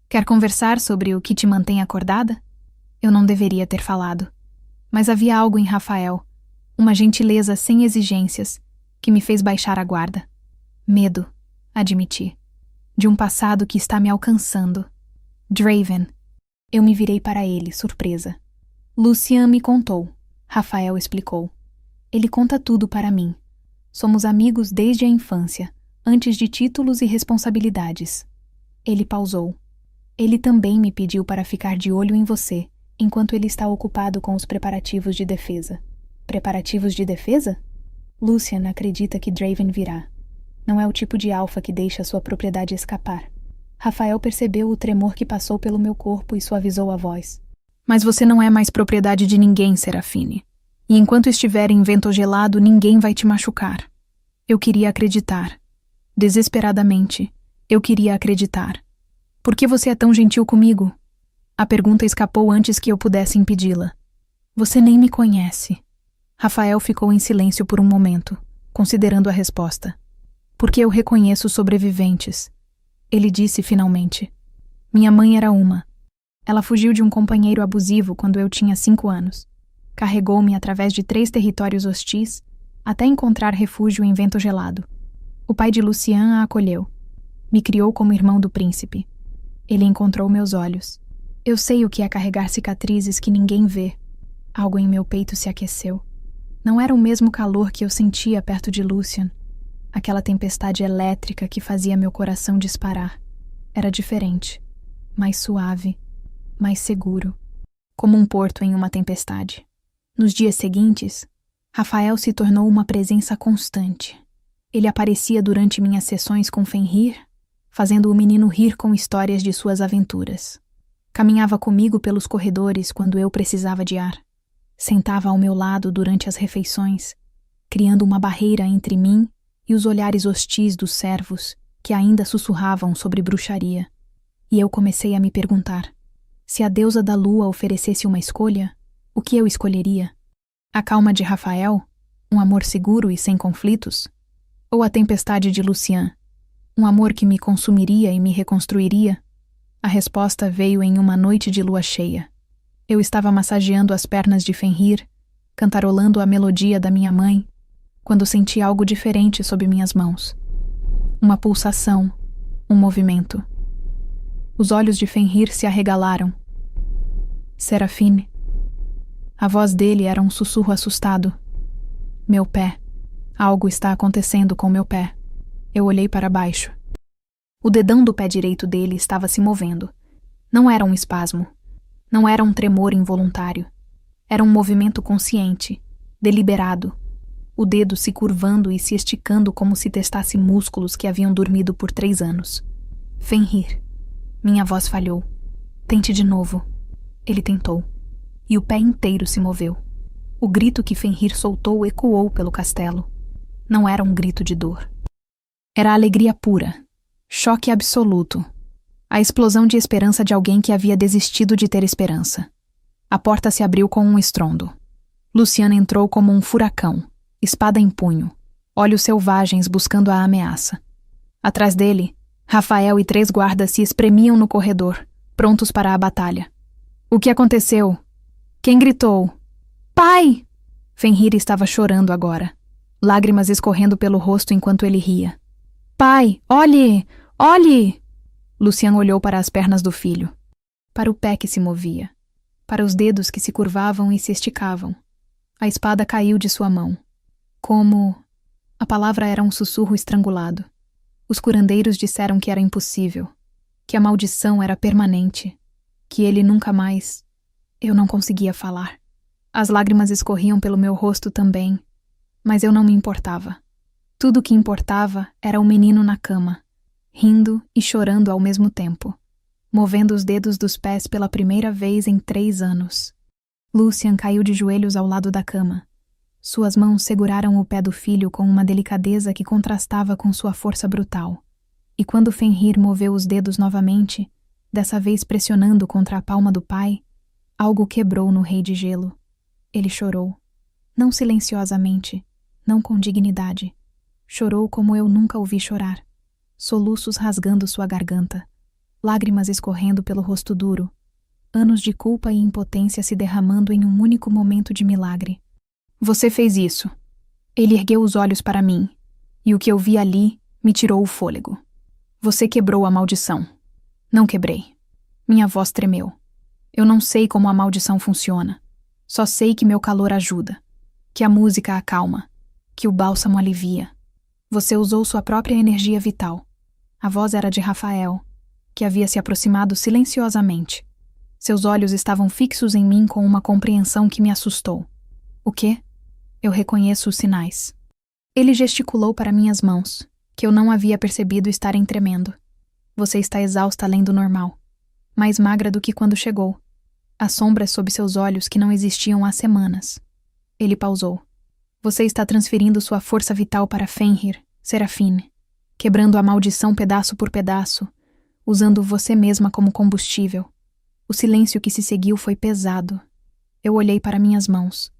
Quer conversar sobre o que te mantém acordada? Eu não deveria ter falado. Mas havia algo em Rafael, uma gentileza sem exigências, que me fez baixar a guarda. Medo, admiti, de um passado que está me alcançando. Draven. Eu me virei para ele, surpresa. Lucian me contou, Rafael explicou. Ele conta tudo para mim. Somos amigos desde a infância, antes de títulos e responsabilidades. Ele pausou. Ele também me pediu para ficar de olho em você, enquanto ele está ocupado com os preparativos de defesa. Preparativos de defesa? Lucian acredita que Draven virá. Não é o tipo de alfa que deixa sua propriedade escapar. Rafael percebeu o tremor que passou pelo meu corpo e suavizou a voz. Mas você não é mais propriedade de ninguém, Serafine. E enquanto estiver em vento gelado, ninguém vai te machucar. Eu queria acreditar. Desesperadamente, eu queria acreditar. Por que você é tão gentil comigo? A pergunta escapou antes que eu pudesse impedi-la. Você nem me conhece. Rafael ficou em silêncio por um momento, considerando a resposta. Porque eu reconheço sobreviventes. Ele disse finalmente. Minha mãe era uma. Ela fugiu de um companheiro abusivo quando eu tinha 5 anos. Carregou-me através de 3 territórios hostis até encontrar refúgio em vento gelado. O pai de Lucian a acolheu. Me criou como irmão do príncipe. Ele encontrou meus olhos. Eu sei o que é carregar cicatrizes que ninguém vê. Algo em meu peito se aqueceu. Não era o mesmo calor que eu sentia perto de Lucian. Aquela tempestade elétrica que fazia meu coração disparar. Era diferente. Mais suave. Mais seguro. Como um porto em uma tempestade. Nos dias seguintes, Rafael se tornou uma presença constante. Ele aparecia durante minhas sessões com Fenrir, fazendo o menino rir com histórias de suas aventuras. Caminhava comigo pelos corredores quando eu precisava de ar. Sentava ao meu lado durante as refeições, criando uma barreira entre mim e os olhares hostis dos servos que ainda sussurravam sobre bruxaria. E eu comecei a me perguntar, se a deusa da lua oferecesse uma escolha, o que eu escolheria? A calma de Rafael, um amor seguro e sem conflitos? Ou a tempestade de Lucian, um amor que me consumiria e me reconstruiria? A resposta veio em uma noite de lua cheia. Eu estava massageando as pernas de Fenrir, cantarolando a melodia da minha mãe, quando senti algo diferente sob minhas mãos. Uma pulsação, um movimento. Os olhos de Fenrir se arregalaram. Serafine. A voz dele era um sussurro assustado. Meu pé. Algo está acontecendo com meu pé. Eu olhei para baixo. O dedão do pé direito dele estava se movendo. Não era um espasmo. Não era um tremor involuntário. Era um movimento consciente, deliberado. O dedo se curvando e se esticando como se testasse músculos que haviam dormido por 3 anos. Fenrir. Minha voz falhou. Tente de novo. Ele tentou. E o pé inteiro se moveu. O grito que Fenrir soltou ecoou pelo castelo. Não era um grito de dor. Era alegria pura. Choque absoluto. A explosão de esperança de alguém que havia desistido de ter esperança. A porta se abriu com um estrondo. Lucian entrou como um furacão, espada em punho, olhos selvagens buscando a ameaça. Atrás dele, Rafael e 3 guardas se espremiam no corredor, prontos para a batalha. O que aconteceu? Quem gritou? Pai! Fenrir estava chorando agora, lágrimas escorrendo pelo rosto enquanto ele ria. Pai, olhe! Olhe! Lucian olhou para as pernas do filho, para o pé que se movia, para os dedos que se curvavam e se esticavam. A espada caiu de sua mão. Como... A palavra era um sussurro estrangulado. Os curandeiros disseram que era impossível, que a maldição era permanente, que ele nunca mais... Eu não conseguia falar. As lágrimas escorriam pelo meu rosto também, mas eu não me importava. Tudo o que importava era o menino na cama, rindo e chorando ao mesmo tempo, movendo os dedos dos pés pela primeira vez em 3 anos. Lucian caiu de joelhos ao lado da cama, Suas mãos seguraram o pé do filho com uma delicadeza que contrastava com sua força brutal. E quando Fenrir moveu os dedos novamente, dessa vez pressionando contra a palma do pai, algo quebrou no Rei de Gelo. Ele chorou. Não silenciosamente, não com dignidade. Chorou como eu nunca o vi chorar. Soluços rasgando sua garganta, lágrimas escorrendo pelo rosto duro, anos de culpa e impotência se derramando em um único momento de milagre. Você fez isso. Ele ergueu os olhos para mim, e o que eu vi ali me tirou o fôlego. Você quebrou a maldição. Não quebrei. Minha voz tremeu. Eu não sei como a maldição funciona. Só sei que meu calor ajuda, que a música acalma, que o bálsamo alivia. Você usou sua própria energia vital. A voz era de Rafael, que havia se aproximado silenciosamente. Seus olhos estavam fixos em mim com uma compreensão que me assustou. O quê? Eu reconheço os sinais. Ele gesticulou para minhas mãos, que eu não havia percebido estarem tremendo. Você está exausta além do normal. Mais magra do que quando chegou. As sombras sob seus olhos que não existiam há semanas. Ele pausou. Você está transferindo sua força vital para Fenrir, Serafine, quebrando a maldição pedaço por pedaço, usando você mesma como combustível. O silêncio que se seguiu foi pesado. Eu olhei para minhas mãos,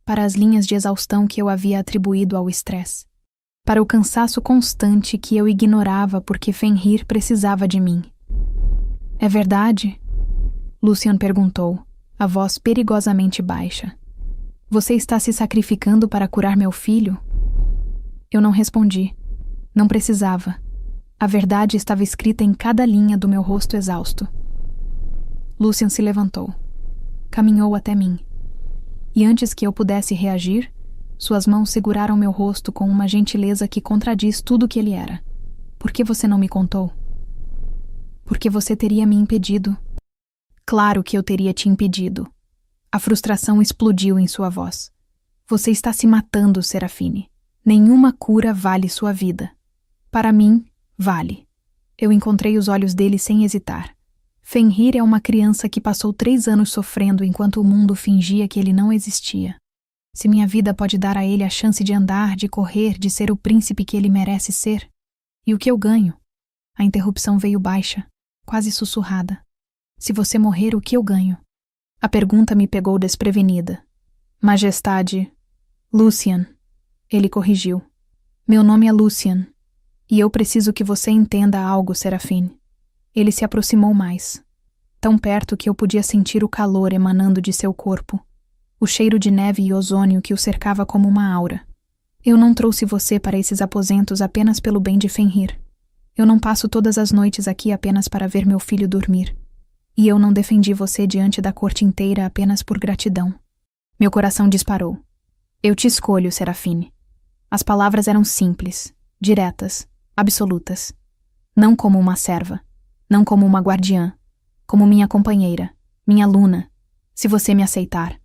para as linhas de exaustão que eu havia atribuído ao estresse, para o cansaço constante que eu ignorava porque Fenrir precisava de mim. É verdade? Lucian perguntou, a voz perigosamente baixa. Você está se sacrificando para curar meu filho? Eu não respondi. Não precisava. A verdade estava escrita em cada linha do meu rosto exausto. Lucian se levantou. Caminhou até mim. E antes que eu pudesse reagir, suas mãos seguraram meu rosto com uma gentileza que contradiz tudo o que ele era. Por que você não me contou? Porque você teria me impedido. Claro que eu teria te impedido. A frustração explodiu em sua voz. Você está se matando, Serafine. Nenhuma cura vale sua vida. Para mim, vale. Eu encontrei os olhos dele sem hesitar. Fenrir é uma criança que passou 3 anos sofrendo enquanto o mundo fingia que ele não existia. Se minha vida pode dar a ele a chance de andar, de correr, de ser o príncipe que ele merece ser. E o que eu ganho? A interrupção veio baixa, quase sussurrada. Se você morrer, o que eu ganho? A pergunta me pegou desprevenida. Majestade. Lucian. Ele corrigiu. Meu nome é Lucian. E eu preciso que você entenda algo, Serafine. Ele se aproximou mais. Tão perto que eu podia sentir o calor emanando de seu corpo. O cheiro de neve e ozônio que o cercava como uma aura. Eu não trouxe você para esses aposentos apenas pelo bem de Fenrir. Eu não passo todas as noites aqui apenas para ver meu filho dormir. E eu não defendi você diante da corte inteira apenas por gratidão. Meu coração disparou. Eu te escolho, Serafine. As palavras eram simples, diretas, absolutas. Não como uma serva, não como uma guardiã, como minha companheira, minha aluna, se você me aceitar.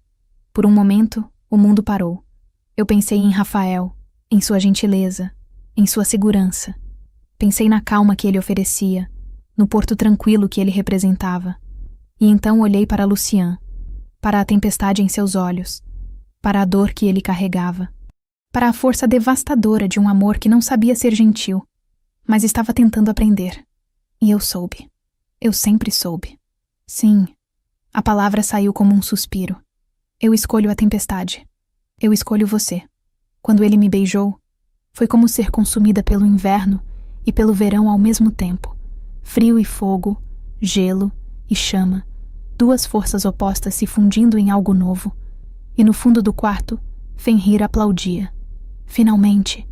Por um momento, o mundo parou. Eu pensei em Rafael, em sua gentileza, em sua segurança. Pensei na calma que ele oferecia, no porto tranquilo que ele representava. E então olhei para Lucian, para a tempestade em seus olhos, para a dor que ele carregava, para a força devastadora de um amor que não sabia ser gentil, mas estava tentando aprender. E eu soube. Eu sempre soube. Sim, a palavra saiu como um suspiro. Eu escolho a tempestade. Eu escolho você. Quando ele me beijou, foi como ser consumida pelo inverno e pelo verão ao mesmo tempo. Frio e fogo, gelo e chama, 2 forças opostas se fundindo em algo novo. E no fundo do quarto, Fenrir aplaudia. Finalmente,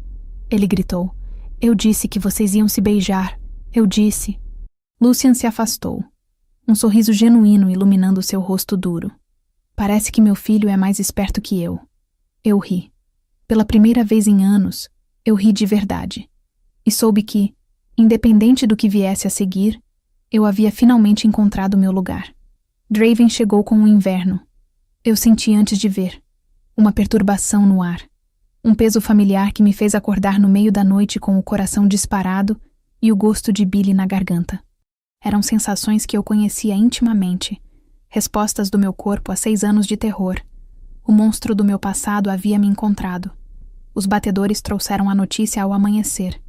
ele gritou. Eu disse que vocês iam se beijar. Eu disse. Lucian se afastou, um sorriso genuíno iluminando seu rosto duro. Parece que meu filho é mais esperto que eu. Eu ri. Pela primeira vez em anos, eu ri de verdade. E soube que, independente do que viesse a seguir, eu havia finalmente encontrado meu lugar. Draven chegou com o inverno. Eu senti antes de ver. Uma perturbação no ar. Um peso familiar que me fez acordar no meio da noite com o coração disparado e o gosto de bile na garganta. Eram sensações que eu conhecia intimamente. Respostas do meu corpo a 6 anos de terror. O monstro do meu passado havia me encontrado. Os batedores trouxeram a notícia ao amanhecer.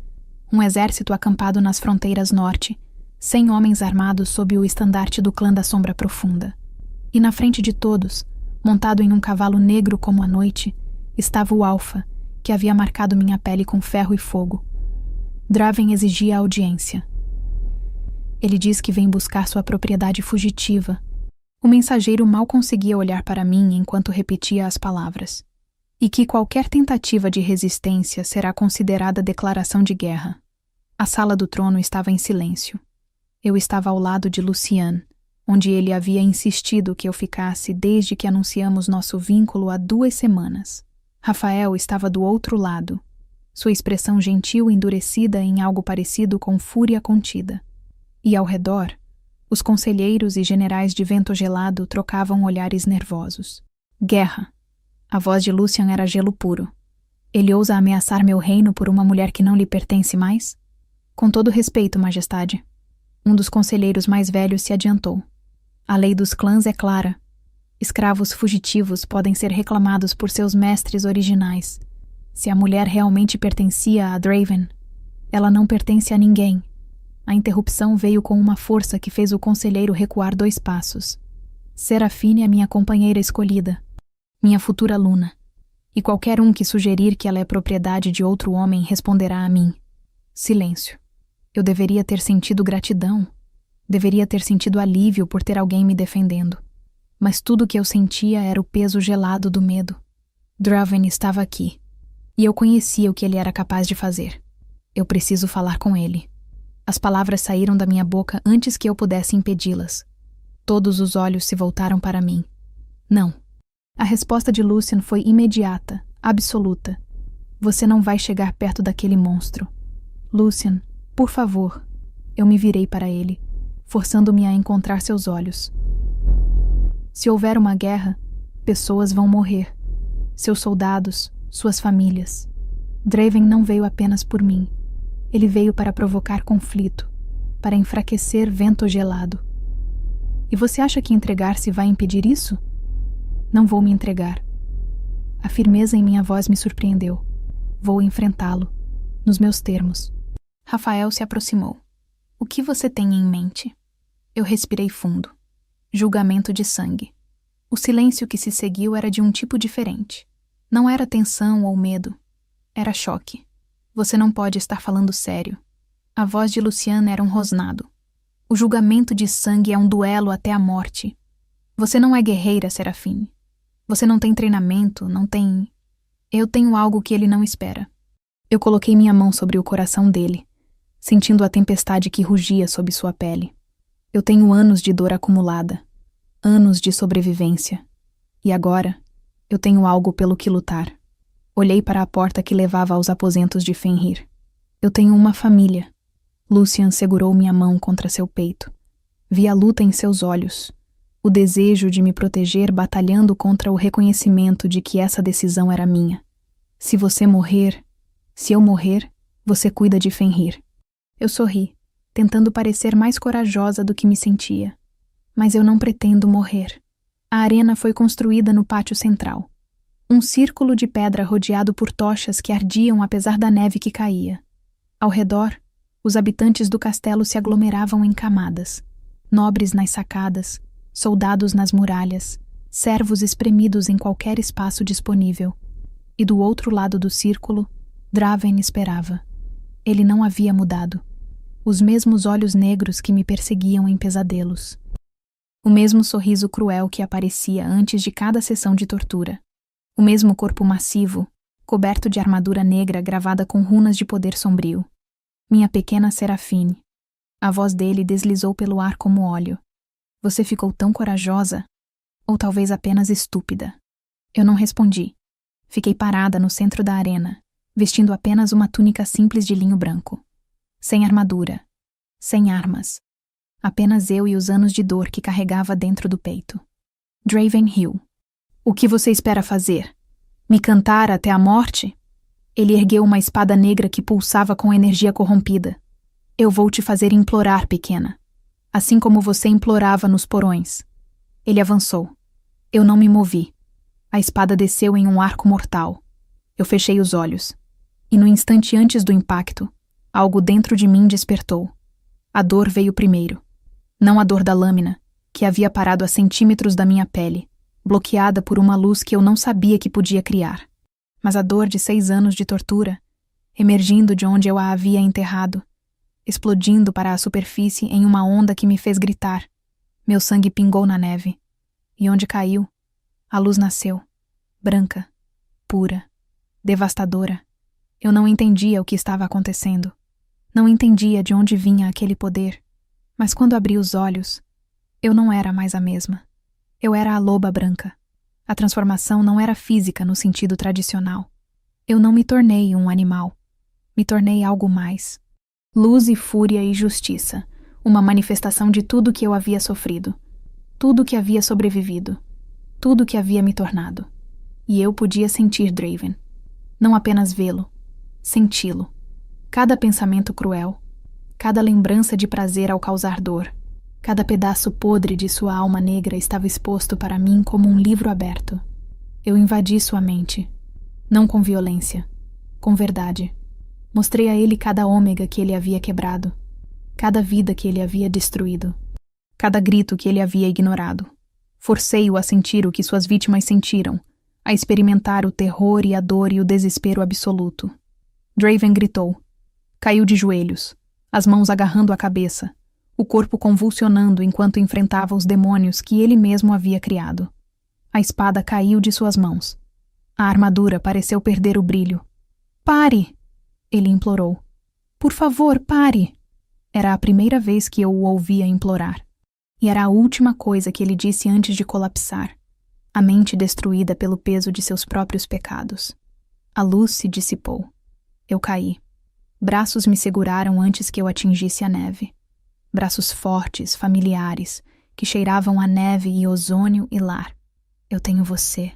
Um exército acampado nas fronteiras norte, 100 homens armados sob o estandarte do clã da Sombra Profunda. E na frente de todos, montado em um cavalo negro como a noite, estava o Alfa, que havia marcado minha pele com ferro e fogo. Draven exigia audiência. Ele diz que vem buscar sua propriedade fugitiva. O mensageiro mal conseguia olhar para mim enquanto repetia as palavras. E que qualquer tentativa de resistência será considerada declaração de guerra. A sala do trono estava em silêncio. Eu estava ao lado de Lucian, onde ele havia insistido que eu ficasse desde que anunciamos nosso vínculo há 2 semanas. Rafael estava do outro lado, sua expressão gentil endurecida em algo parecido com fúria contida. E ao redor, os conselheiros e generais de vento gelado trocavam olhares nervosos. Guerra. A voz de Lucian era gelo puro. Ele ousa ameaçar meu reino por uma mulher que não lhe pertence mais? Com todo respeito, majestade. Um dos conselheiros mais velhos se adiantou. A lei dos clãs é clara. Escravos fugitivos podem ser reclamados por seus mestres originais. Se a mulher realmente pertencia a Draven, ela não pertence a ninguém. A interrupção veio com uma força que fez o conselheiro recuar 2 passos. Serafine é minha companheira escolhida, minha futura Luna. E qualquer um que sugerir que ela é propriedade de outro homem responderá a mim. Silêncio. Eu deveria ter sentido gratidão. Deveria ter sentido alívio por ter alguém me defendendo. Mas tudo o que eu sentia era o peso gelado do medo. Draven estava aqui. E eu conhecia o que ele era capaz de fazer. Eu preciso falar com ele. As palavras saíram da minha boca antes que eu pudesse impedi-las. Todos os olhos se voltaram para mim. Não. A resposta de Lucian foi imediata, absoluta. Você não vai chegar perto daquele monstro. Lucian, por favor. Eu me virei para ele, forçando-me a encontrar seus olhos. Se houver uma guerra, pessoas vão morrer. Seus soldados, suas famílias. Draven não veio apenas por mim. Ele veio para provocar conflito, para enfraquecer vento gelado. E você acha que entregar-se vai impedir isso? Não vou me entregar. A firmeza em minha voz me surpreendeu. Vou enfrentá-lo, nos meus termos. Rafael se aproximou. O que você tem em mente? Eu respirei fundo. Julgamento de sangue. O silêncio que se seguiu era de um tipo diferente. Não era tensão ou medo. Era choque. Você não pode estar falando sério. A voz de Luciana era um rosnado. O julgamento de sangue é um duelo até a morte. Você não é guerreira, Serafine. Você não tem treinamento, não tem... Eu tenho algo que ele não espera. Eu coloquei minha mão sobre o coração dele, sentindo a tempestade que rugia sob sua pele. Eu tenho anos de dor acumulada, anos de sobrevivência. E agora, eu tenho algo pelo que lutar. Olhei para a porta que levava aos aposentos de Fenrir. Eu tenho uma família. Lucian segurou minha mão contra seu peito. Vi a luta em seus olhos, o desejo de me proteger batalhando contra o reconhecimento de que essa decisão era minha. Se eu morrer, você cuida de Fenrir. Eu sorri, tentando parecer mais corajosa do que me sentia. Mas eu não pretendo morrer. A arena foi construída no pátio central. Um círculo de pedra rodeado por tochas que ardiam apesar da neve que caía. Ao redor, os habitantes do castelo se aglomeravam em camadas. Nobres nas sacadas, soldados nas muralhas, servos espremidos em qualquer espaço disponível. E do outro lado do círculo, Draven esperava. Ele não havia mudado. Os mesmos olhos negros que me perseguiam em pesadelos. O mesmo sorriso cruel que aparecia antes de cada sessão de tortura. O mesmo corpo massivo, coberto de armadura negra gravada com runas de poder sombrio. Minha pequena Serafine. A voz dele deslizou pelo ar como óleo. Você ficou tão corajosa? Ou talvez apenas estúpida? Eu não respondi. Fiquei parada no centro da arena, vestindo apenas uma túnica simples de linho branco. Sem armadura. Sem armas. Apenas eu e os anos de dor que carregava dentro do peito. Draven riu. O que você espera fazer? Me cantar até a morte? Ele ergueu uma espada negra que pulsava com energia corrompida. Eu vou te fazer implorar, pequena. Assim como você implorava nos porões. Ele avançou. Eu não me movi. A espada desceu em um arco mortal. Eu fechei os olhos. E no instante antes do impacto, algo dentro de mim despertou. A dor veio primeiro. Não a dor da lâmina, que havia parado a centímetros da minha pele, bloqueada por uma luz que eu não sabia que podia criar. Mas a dor de 6 anos de tortura, emergindo de onde eu a havia enterrado, explodindo para a superfície em uma onda que me fez gritar. Meu sangue pingou na neve. E onde caiu, a luz nasceu, branca, pura, devastadora. Eu não entendia o que estava acontecendo. Não entendia de onde vinha aquele poder. Mas quando abri os olhos, eu não era mais a mesma. Eu era a loba branca. A transformação não era física no sentido tradicional. Eu não me tornei um animal. Me tornei algo mais. Luz e fúria e justiça. Uma manifestação de tudo que eu havia sofrido. Tudo que havia sobrevivido. Tudo que havia me tornado. E eu podia sentir Draven. Não apenas vê-lo. Senti-lo. Cada pensamento cruel. Cada lembrança de prazer ao causar dor. Cada pedaço podre de sua alma negra estava exposto para mim como um livro aberto. Eu invadi sua mente. Não com violência. Com verdade. Mostrei a ele cada ômega que ele havia quebrado. Cada vida que ele havia destruído. Cada grito que ele havia ignorado. Forcei-o a sentir o que suas vítimas sentiram, a experimentar o terror e a dor e o desespero absoluto. Draven gritou. Caiu de joelhos, as mãos agarrando a cabeça, o corpo convulsionando enquanto enfrentava os demônios que ele mesmo havia criado. A espada caiu de suas mãos. A armadura pareceu perder o brilho. Pare! Ele implorou. Por favor, pare! Era a primeira vez que eu o ouvia implorar. E era a última coisa que ele disse antes de colapsar, a mente destruída pelo peso de seus próprios pecados. A luz se dissipou. Eu caí. Braços me seguraram antes que eu atingisse a neve. Braços fortes, familiares, que cheiravam a neve e ozônio e lar. Eu tenho você.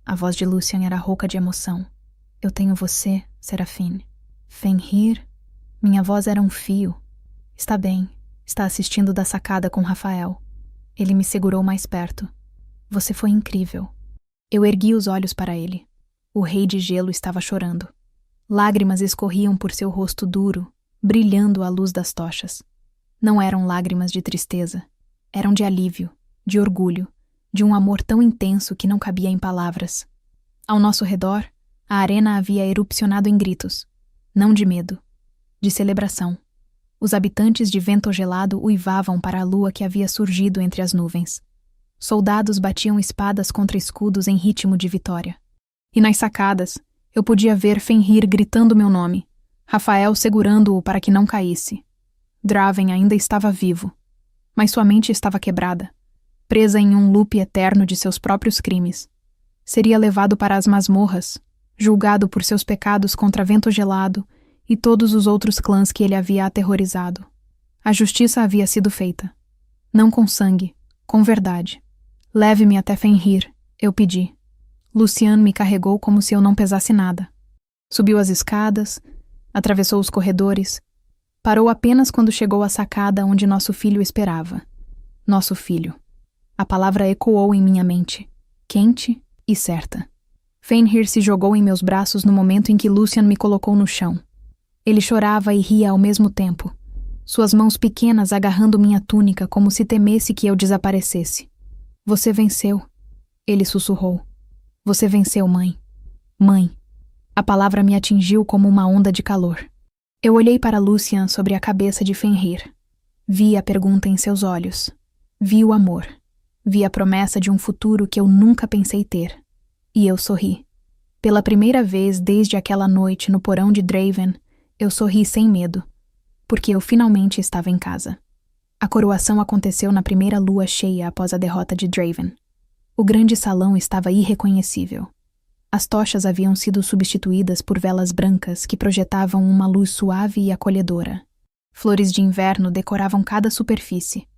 A voz de Lucian era rouca de emoção. Eu tenho você, Serafine. Fenrir. Minha voz era um fio. Está bem. Está assistindo da sacada com Rafael. Ele me segurou mais perto. Você foi incrível. Eu ergui os olhos para ele. O rei de gelo estava chorando. Lágrimas escorriam por seu rosto duro, brilhando à luz das tochas. Não eram lágrimas de tristeza. Eram de alívio, de orgulho, de um amor tão intenso que não cabia em palavras. Ao nosso redor, a arena havia erupcionado em gritos. Não de medo, de celebração. Os habitantes de Vento Gelado uivavam para a lua que havia surgido entre as nuvens. Soldados batiam espadas contra escudos em ritmo de vitória. E nas sacadas, eu podia ver Fenrir gritando meu nome, Rafael segurando-o para que não caísse. Draven ainda estava vivo, mas sua mente estava quebrada, presa em um loop eterno de seus próprios crimes. Seria levado para as masmorras, julgado por seus pecados contra Vento Gelado e todos os outros clãs que ele havia aterrorizado. A justiça havia sido feita. Não com sangue, com verdade. Leve-me até Fenrir, eu pedi. Lucian me carregou como se eu não pesasse nada. Subiu as escadas, atravessou os corredores, parou apenas quando chegou à sacada onde nosso filho esperava. Nosso filho. A palavra ecoou em minha mente, quente e certa. Fenrir se jogou em meus braços no momento em que Lucian me colocou no chão. Ele chorava e ria ao mesmo tempo, suas mãos pequenas agarrando minha túnica como se temesse que eu desaparecesse. Você venceu, ele sussurrou. Você venceu, mãe. Mãe. A palavra me atingiu como uma onda de calor. Eu olhei para Lucian sobre a cabeça de Fenrir. Vi a pergunta em seus olhos. Vi o amor. Vi a promessa de um futuro que eu nunca pensei ter. E eu sorri. Pela primeira vez desde aquela noite no porão de Draven, eu sorri sem medo, porque eu finalmente estava em casa. A coroação aconteceu na primeira lua cheia após a derrota de Draven. O grande salão estava irreconhecível. As tochas haviam sido substituídas por velas brancas que projetavam uma luz suave e acolhedora. Flores de inverno decoravam cada superfície,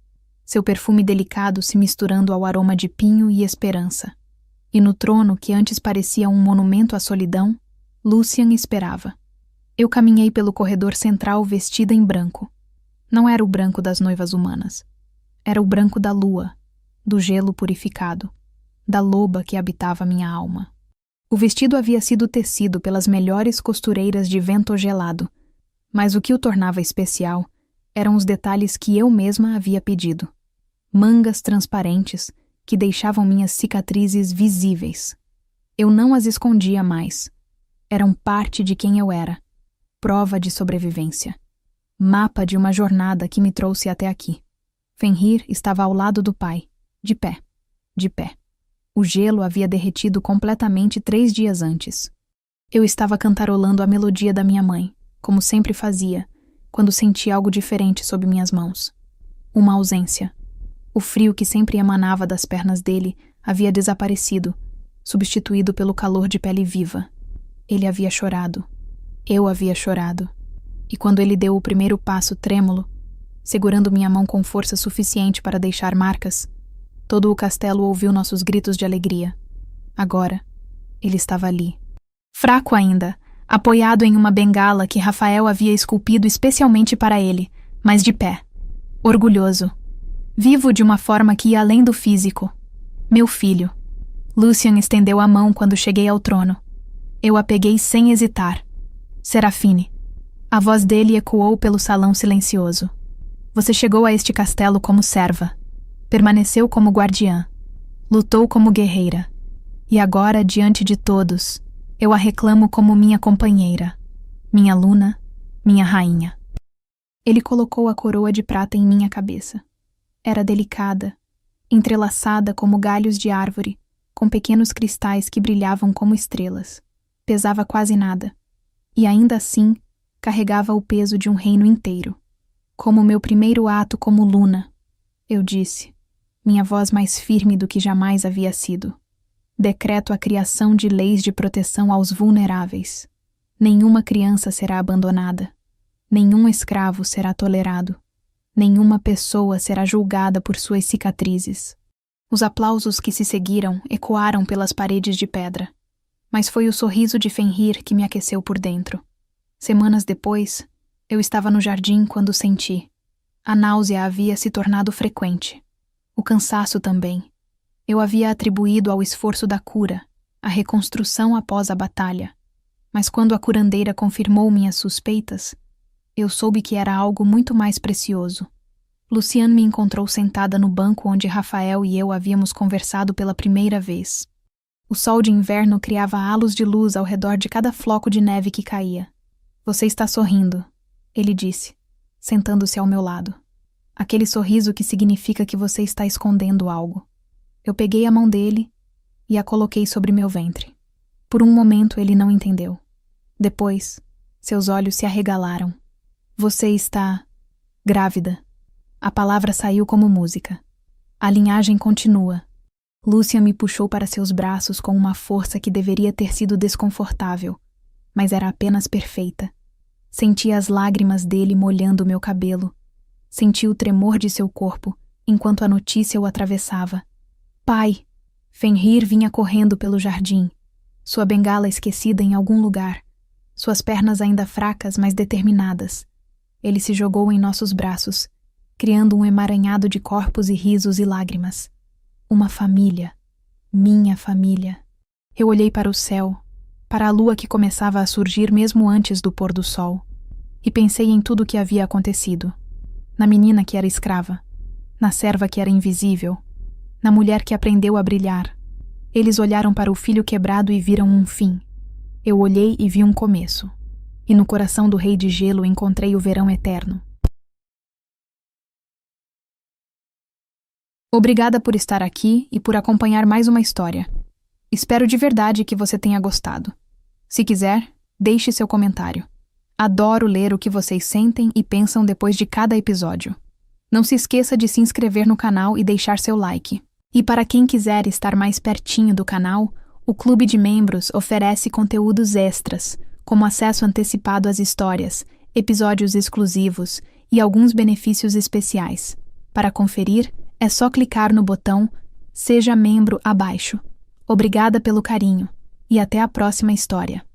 seu perfume delicado se misturando ao aroma de pinho e esperança. E no trono, que antes parecia um monumento à solidão, Lucian esperava. Eu caminhei pelo corredor central vestida em branco. Não era o branco das noivas humanas. Era o branco da lua, do gelo purificado. da loba que habitava minha alma. O vestido havia sido tecido pelas melhores costureiras de vento gelado, mas o que o tornava especial eram os detalhes que eu mesma havia pedido. Mangas transparentes que deixavam minhas cicatrizes visíveis. Eu não as escondia mais. Eram parte de quem eu era. Prova de sobrevivência. Mapa de uma jornada que me trouxe até aqui. Fenrir estava ao lado do pai, de pé, de pé. O gelo havia derretido completamente 3 dias antes. Eu estava cantarolando a melodia da minha mãe, como sempre fazia, quando sentia algo diferente sob minhas mãos. Uma ausência. O frio que sempre emanava das pernas dele havia desaparecido, substituído pelo calor de pele viva. Ele havia chorado. Eu havia chorado. E quando ele deu o primeiro passo trêmulo, segurando minha mão com força suficiente para deixar marcas, todo o castelo ouviu nossos gritos de alegria. Agora, ele estava ali. Fraco ainda, apoiado em uma bengala que Rafael havia esculpido especialmente para ele, mas de pé. Orgulhoso. Vivo de uma forma que ia além do físico. Meu filho. Lucien estendeu a mão quando cheguei ao trono. Eu a peguei sem hesitar. Serafine. A voz dele ecoou pelo salão silencioso. Você chegou a este castelo como serva. Permaneceu como guardiã. Lutou como guerreira. E agora, diante de todos, eu a reclamo como minha companheira. Minha Luna, minha rainha. Ele colocou a coroa de prata em minha cabeça. Era delicada, entrelaçada como galhos de árvore, com pequenos cristais que brilhavam como estrelas. Pesava quase nada. E ainda assim, carregava o peso de um reino inteiro. Como meu primeiro ato como Luna, eu disse, minha voz mais firme do que jamais havia sido. Decreto a criação de leis de proteção aos vulneráveis. Nenhuma criança será abandonada. Nenhum escravo será tolerado. Nenhuma pessoa será julgada por suas cicatrizes. Os aplausos que se seguiram ecoaram pelas paredes de pedra. Mas foi o sorriso de Fenrir que me aqueceu por dentro. Semanas depois, eu estava no jardim quando senti. A náusea havia se tornado frequente. O cansaço também. Eu havia atribuído ao esforço da cura, a reconstrução após a batalha. Mas quando a curandeira confirmou minhas suspeitas, eu soube que era algo muito mais precioso. Lucien me encontrou sentada no banco onde Rafael e eu havíamos conversado pela primeira vez. O sol de inverno criava halos de luz ao redor de cada floco de neve que caía. Você está sorrindo, ele disse, sentando-se ao meu lado. Aquele sorriso que significa que você está escondendo algo. Eu peguei a mão dele e a coloquei sobre meu ventre. Por um momento ele não entendeu. Depois, seus olhos se arregalaram. Você está grávida. A palavra saiu como música. A linhagem continua. Lúcia me puxou para seus braços com uma força que deveria ter sido desconfortável, mas era apenas perfeita. Senti as lágrimas dele molhando meu cabelo. Senti o tremor de seu corpo, enquanto a notícia o atravessava. Pai! Fenrir vinha correndo pelo jardim, sua bengala esquecida em algum lugar, suas pernas ainda fracas, mas determinadas. Ele se jogou em nossos braços, criando um emaranhado de corpos e risos e lágrimas. Uma família. Minha família. Eu olhei para o céu, para a lua que começava a surgir mesmo antes do pôr do sol, e pensei em tudo o que havia acontecido. Na menina que era escrava, na serva que era invisível, na mulher que aprendeu a brilhar. Eles olharam para o filho quebrado e viram um fim. Eu olhei e vi um começo. E no coração do rei de gelo encontrei o verão eterno. Obrigada por estar aqui e por acompanhar mais uma história. Espero de verdade que você tenha gostado. Se quiser, deixe seu comentário. Adoro ler o que vocês sentem e pensam depois de cada episódio. Não se esqueça de se inscrever no canal e deixar seu like. E para quem quiser estar mais pertinho do canal, o Clube de Membros oferece conteúdos extras, como acesso antecipado às histórias, episódios exclusivos e alguns benefícios especiais. Para conferir, é só clicar no botão Seja Membro abaixo. Obrigada pelo carinho e até a próxima história.